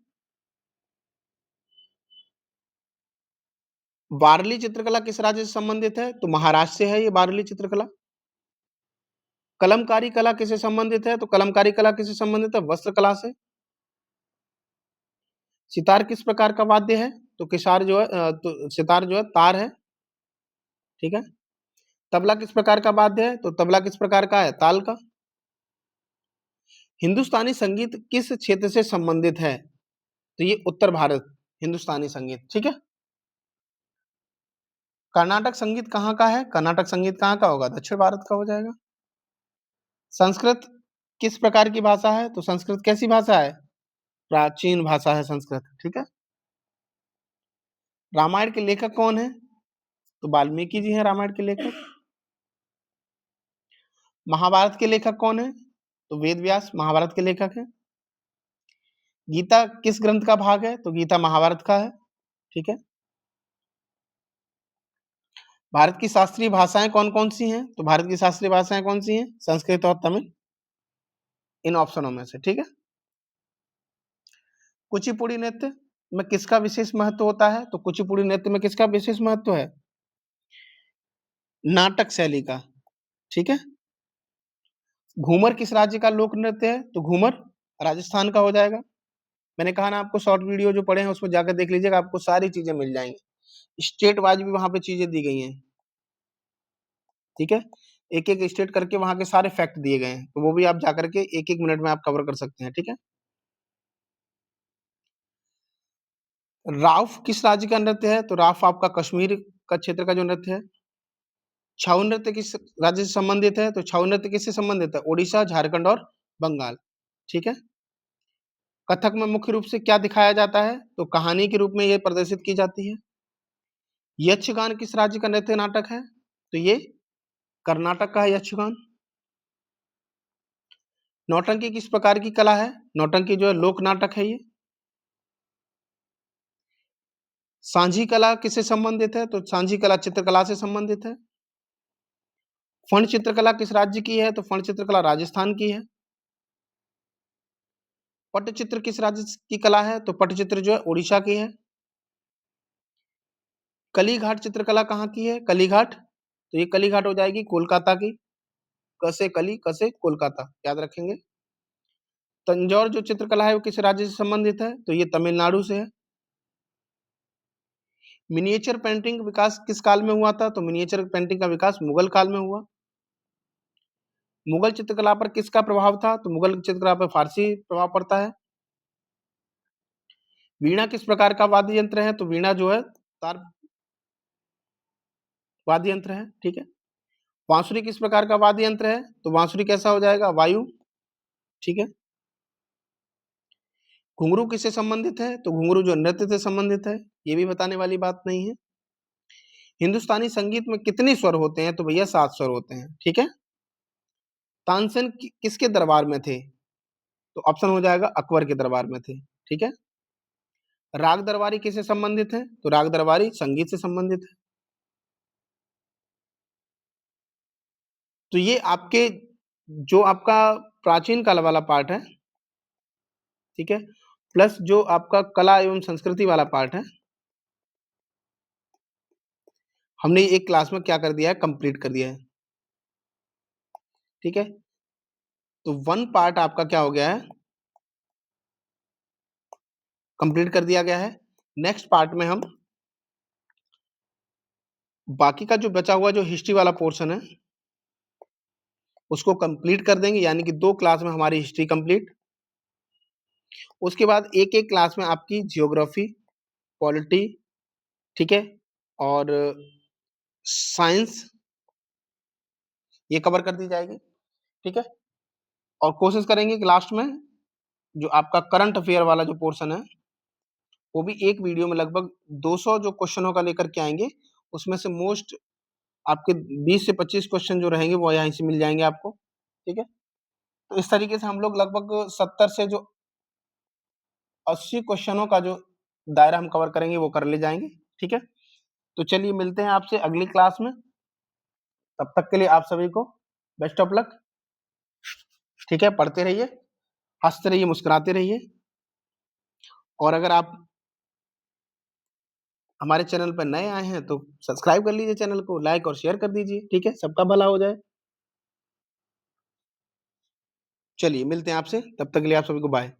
वारली चित्रकला किस राज्य से संबंधित है? तो महाराष्ट्र से है ये वारली चित्रकला। कलमकारी कला किससे संबंधित है? तो कलमकारी कला किससे संबंधित है? वस्त्र कला से। सितार किस प्रकार का वाद्य है? तो किसार जो है तो सितार जो है तार है, ठीक है? तबला किस प्रकार का वाद्य है? तो तबला किस प्रकार का है? ताल का। हिंदुस्तानी संगीत किस क्षेत्र से संबंधित है? तो ये उत्तर भारत हिंदुस्तानी संगीत, ठीक है? कर्नाटक संगीत कहाँ का है? कर्नाटक संगीत कहाँ का होगा? दक्षिण भारत का हो जाएगा। संस्कृत किस प्रकार की भाषा है? तो संस्कृत कैसी भाषा है? प्राचीन भाषा है संस्कृत, ठीक है? रामायण के लेखक कौन है? तो वाल्मीकि जी हैं रामायण के लेखक। महाभारत के लेखक कौन है? तो वेद व्यास महाभारत के लेखक हैं। गीता किस ग्रंथ का भाग है? तो गीता महाभारत का है, ठीक है? भारत की शास्त्रीय भाषाएं कौन कौन सी हैं? तो भारत की शास्त्रीय भाषाएं कौन सी हैं? संस्कृत और तमिल, इन ऑप्शनों में से, ठीक है? कुचिपुड़ी नृत्य में किसका विशेष महत्व होता है? तो कुचिपुड़ी नृत्य में किसका विशेष महत्व है? नाटक शैली का, ठीक है? घूमर किस राज्य का लोक नृत्य है? तो घूमर राजस्थान का हो जाएगा। मैंने कहा ना आपको शॉर्ट वीडियो जो पड़े हैं उसमें जाकर देख लीजिएगा, आपको सारी चीजें मिल जाएंगी। स्टेट वाइज भी वहां पे चीजें दी गई हैं, ठीक है? एक एक स्टेट करके वहां के सारे फैक्ट दिए गए हैं, तो वो भी आप जाकर के एक एक मिनट में आप कवर कर सकते हैं, ठीक है? राउफ किस राज्य का नृत्य है? तो राउफ आपका कश्मीर का क्षेत्र का जो नृत्य है। छाऊ नृत्य किस राज्य से संबंधित है? तो छाऊ नृत्य किससे संबंधित है? उड़ीसा, झारखंड और बंगाल, ठीक है? कथक में मुख्य रूप से क्या दिखाया जाता है? तो कहानी के रूप में ये प्रदर्शित की जाती है। यक्षगान किस राज्य का नृत्य नाटक है? तो ये कर्नाटक का है यक्षगान। नौटंकी किस प्रकार की कला है? नौटंकी जो है लोक नाटक है ये। सांझी कला किससे संबंधित है? तो सांझी कला चित्रकला से संबंधित है। फण चित्रकला किस राज्य की है? तो फण चित्रकला राजस्थान की है। पट्टचित्र किस राज्य की कला है? तो पट्टचित्र जो है उड़ीसा की है। कलीघाट चित्रकला कहाँ की है? कलीघाट तो ये कलीघाट हो जाएगी कोलकाता की। कसे कली कसे कोलकाता, याद रखेंगे। तंजौर जो चित्रकला है वो किस राज्य से संबंधित है? तो ये तमिलनाडु से है। मिनिएचर पेंटिंग विकास किस काल में हुआ था? तो मिनिएचर पेंटिंग का विकास मुगल काल में हुआ। मुगल चित्रकला पर किसका प्रभाव था? तो मुगल चित्रकला पर फारसी प्रभाव पड़ता है। वीणा किस प्रकार का वाद्य यंत्र है? तो वीणा जो है तार वाद्य यंत्र है, ठीक है? बांसुरी किस प्रकार का वाद्य यंत्र है? तो बांसुरी कैसा हो जाएगा? वायु, ठीक है? घुंघरू किससे संबंधित है? तो घुंघरू जो नृत्य से संबंधित है, ये भी बताने वाली बात नहीं है। हिंदुस्तानी संगीत में कितने स्वर होते हैं? तो भैया 7 स्वर होते हैं, ठीक है? तानसेन किसके दरबार में थे? तो ऑप्शन हो जाएगा अकबर के दरबार में थे, ठीक है? राग दरबारी किससे संबंधित है? तो राग दरबारी संगीत से संबंधित है। तो ये आपके जो आपका प्राचीन काल वाला पार्ट है, ठीक है? प्लस जो आपका कला एवं संस्कृति वाला पार्ट है, हमने एक क्लास में क्या कर दिया है? कंप्लीट कर दिया है, ठीक है? तो 1 पार्ट आपका क्या हो गया है? कंप्लीट कर दिया गया है। नेक्स्ट पार्ट में हम बाकी का जो बचा हुआ जो हिस्ट्री वाला पोर्शन है, उसको कंप्लीट कर देंगे, यानी कि 2 क्लास में हमारी हिस्ट्री कंप्लीट। उसके बाद एक-एक क्लास में आपकी ज्योग्राफी, पॉलिटी, ठीक है? और साइंस ये कवर कर दी जाएगी, ठीक है? और कोशिश करेंगे कि लास्ट में जो आपका करंट अफेयर वाला जो पोर्शन है, वो भी एक वीडियो में लगभग 200 जो क्वेश्चनों का लेकर के आएँगे, उसमें से मोस्ट आपके 20 से 25 क्वेश्चन जो रहेंगे वो यहीं से मिल जाएँगे आपको, ठीक है? तो इस तरीके से हम लोग लगभग 70 से जो 80 क्वेश्चनों का जो दायरा हम कवर करेंगे वो कर ले जाएँगे, ठीक है? तो चलिए मिलते हैं आपसे अगली क्लास में, तब तक के लिए आप सभी को बेस्ट ऑफ लक, ठीक है? पढ़ते रहिए, हँसते रहिए, मुस्कुराते रहिए और अगर आप हमारे चैनल पर नए आए हैं तो सब्सक्राइब कर लीजिए चैनल को, लाइक और शेयर कर दीजिए, ठीक है? सबका भला हो जाए। चलिए मिलते हैं आपसे, तब तक के लिए आप सभी को बाय।